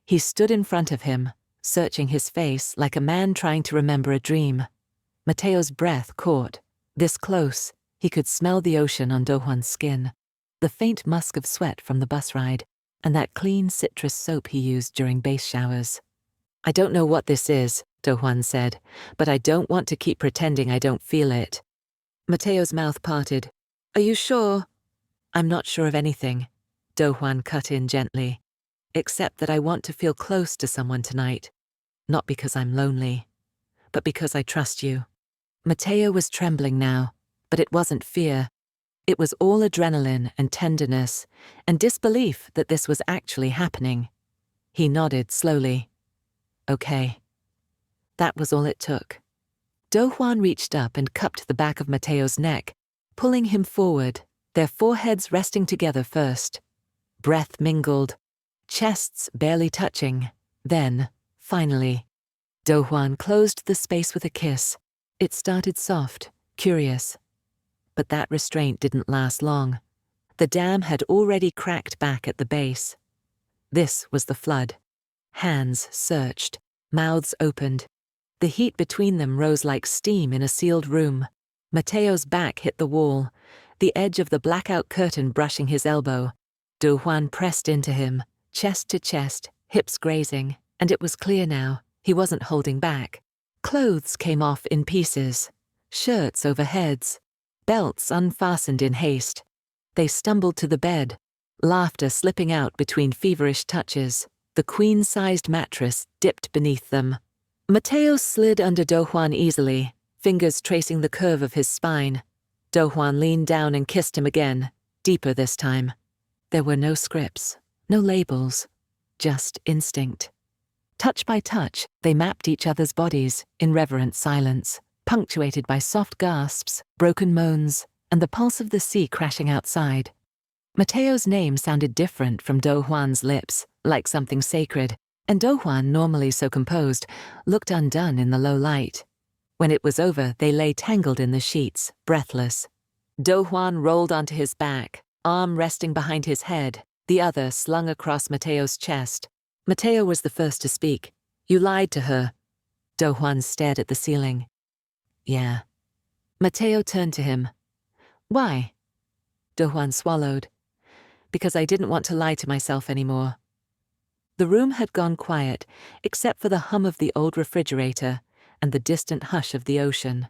he stood in front of him, searching his face like a man trying to remember a dream. Mateo's breath caught. This close, he could smell the ocean on Do-Hwan's skin, the faint musk of sweat from the bus ride, and that clean citrus soap he used during base showers. I don't know what this is, Do-Hwan said, but I don't want to keep pretending I don't feel it. Mateo's mouth parted. Are you sure? I'm not sure of anything, Do-Hwan cut in gently, except that I want to feel close to someone tonight, not because I'm lonely, but because I trust you. Mateo was trembling now, but it wasn't fear. It was all adrenaline and tenderness and disbelief that this was actually happening. He nodded slowly. Okay. That was all it took. Do-Hwan reached up and cupped the back of Mateo's neck, pulling him forward, their foreheads resting together first. Breath mingled, chests barely touching. Then, finally, Do-Hwan closed the space with a kiss. It started soft, curious. But that restraint didn't last long. The dam had already cracked back at the base. This was the flood. Hands searched, mouths opened. The heat between them rose like steam in a sealed room. Mateo's back hit the wall, the edge of the blackout curtain brushing his elbow. Do-Hwan pressed into him, chest to chest, hips grazing, and it was clear now, he wasn't holding back. Clothes came off in pieces, shirts over heads, belts unfastened in haste. They stumbled to the bed, laughter slipping out between feverish touches. The queen-sized mattress dipped beneath them. Mateo slid under Do-Hwan easily, fingers tracing the curve of his spine. Do-Hwan leaned down and kissed him again, deeper this time. There were no scripts, no labels, just instinct. Touch by touch, they mapped each other's bodies in reverent silence, punctuated by soft gasps, broken moans, and the pulse of the sea crashing outside. Mateo's name sounded different from Do-Hwan's lips, like something sacred, and Do-Hwan, normally so composed, looked undone in the low light. When it was over, they lay tangled in the sheets, breathless. Do-Hwan rolled onto his back, arm resting behind his head, the other slung across Mateo's chest. Mateo was the first to speak. "You lied to her." Do-Hwan stared at the ceiling. "Yeah." Mateo turned to him. "Why?" Do-Hwan swallowed. "Because I didn't want to lie to myself anymore." The room had gone quiet, except for the hum of the old refrigerator and the distant hush of the ocean.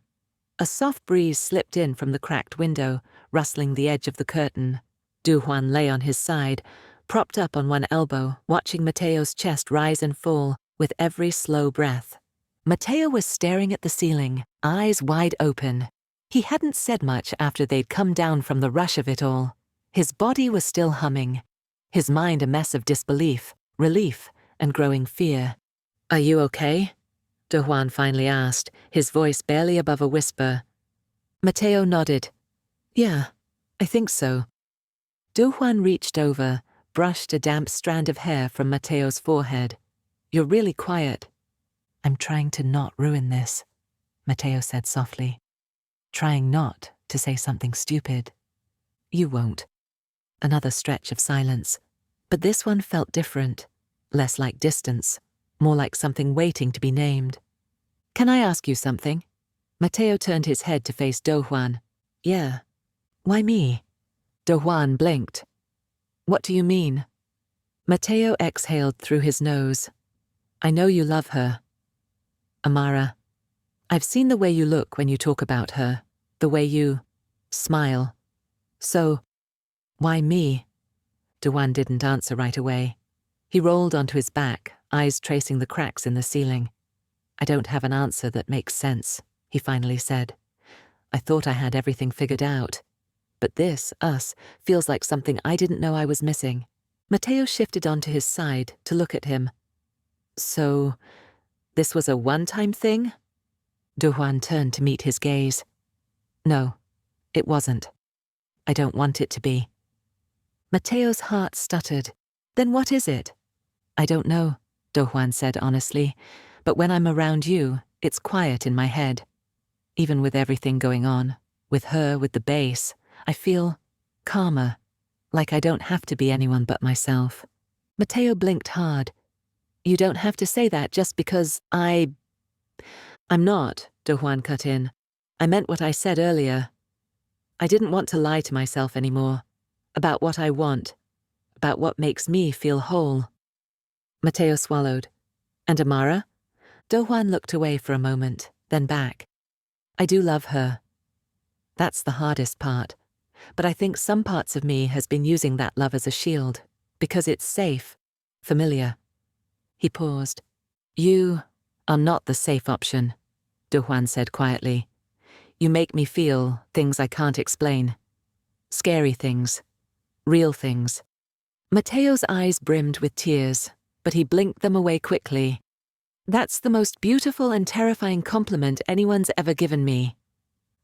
A soft breeze slipped in from the cracked window, rustling the edge of the curtain. Do-Hwan lay on his side, propped up on one elbow, watching Mateo's chest rise and fall with every slow breath. Mateo was staring at the ceiling, eyes wide open. He hadn't said much after they'd come down from the rush of it all. His body was still humming, his mind a mess of disbelief, relief, and growing fear. "Are you okay?" Do-Hwan finally asked, his voice barely above a whisper. Mateo nodded. "Yeah, I think so." Do-Hwan reached over, brushed a damp strand of hair from Mateo's forehead. "You're really quiet." "I'm trying to not ruin this," Mateo said softly. "Trying not to say something stupid." "You won't." Another stretch of silence. But this one felt different, less like distance, more like something waiting to be named. "Can I ask you something?" Mateo turned his head to face Do-Hwan. "Yeah." "Why me?" Do-Hwan blinked. "What do you mean?" Mateo exhaled through his nose. "I know you love her. Amara, I've seen the way you look when you talk about her, the way you smile. So, why me?" Do-Hwan didn't answer right away. He rolled onto his back, eyes tracing the cracks in the ceiling. "I don't have an answer that makes sense," he finally said. "I thought I had everything figured out. But this, us, feels like something I didn't know I was missing." Mateo shifted onto his side to look at him. "So, this was a one-time thing?" Do-Hwan turned to meet his gaze. "No, it wasn't. I don't want it to be." Mateo's heart stuttered. "Then what is it?" "I don't know," Do-Hwan said honestly, "but when I'm around you, it's quiet in my head. Even with everything going on, with her, with the bass, I feel calmer, like I don't have to be anyone but myself." Mateo blinked hard. "You don't have to say that just because I'm not," Do-Hwan cut in. "I meant what I said earlier. I didn't want to lie to myself anymore, about what I want, about what makes me feel whole." Mateo swallowed. "And Amara?" Do-Hwan looked away for a moment, then back. "I do love her. That's the hardest part. But I think some parts of me has been using that love as a shield, because it's safe, familiar." He paused. "You are not the safe option," Do-Hwan said quietly. "You make me feel things I can't explain. Scary things. Real things." Mateo's eyes brimmed with tears, but he blinked them away quickly. "That's the most beautiful and terrifying compliment anyone's ever given me."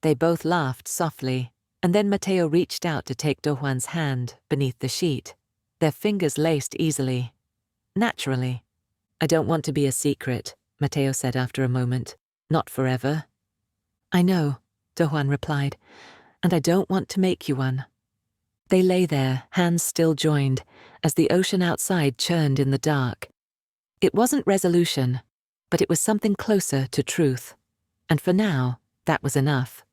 They both laughed softly, and then Mateo reached out to take Do-Hwan's hand beneath the sheet. Their fingers laced easily, naturally. "I don't want to be a secret," Mateo said after a moment. "Not forever." "I know," Do-Hwan replied, "and I don't want to make you one." They lay there, hands still joined, as the ocean outside churned in the dark. It wasn't resolution, but it was something closer to truth. And for now, that was enough.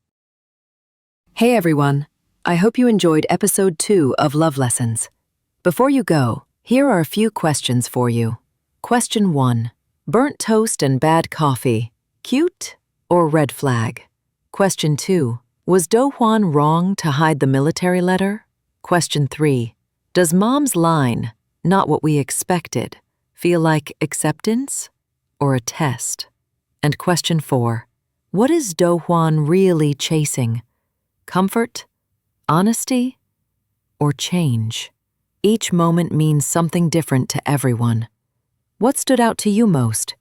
Hey everyone, I hope you enjoyed episode 2 of Love Lessons. Before you go, here are a few questions for you. Question 1. Burnt toast and bad coffee, cute or red flag? Question 2. Was Do-Hwan wrong to hide the military letter? Question 3. Does Mom's line, "not what we expected," feel like acceptance or a test? And question 4, what is Do-Hwan really chasing? Comfort, honesty, or change? Each moment means something different to everyone. What stood out to you most?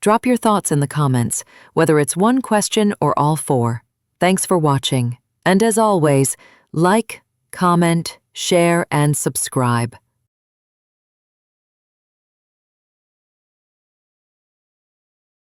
Drop your thoughts in the comments, whether it's one question or all 4. Thanks for watching. And as always, like, comment, share, and subscribe.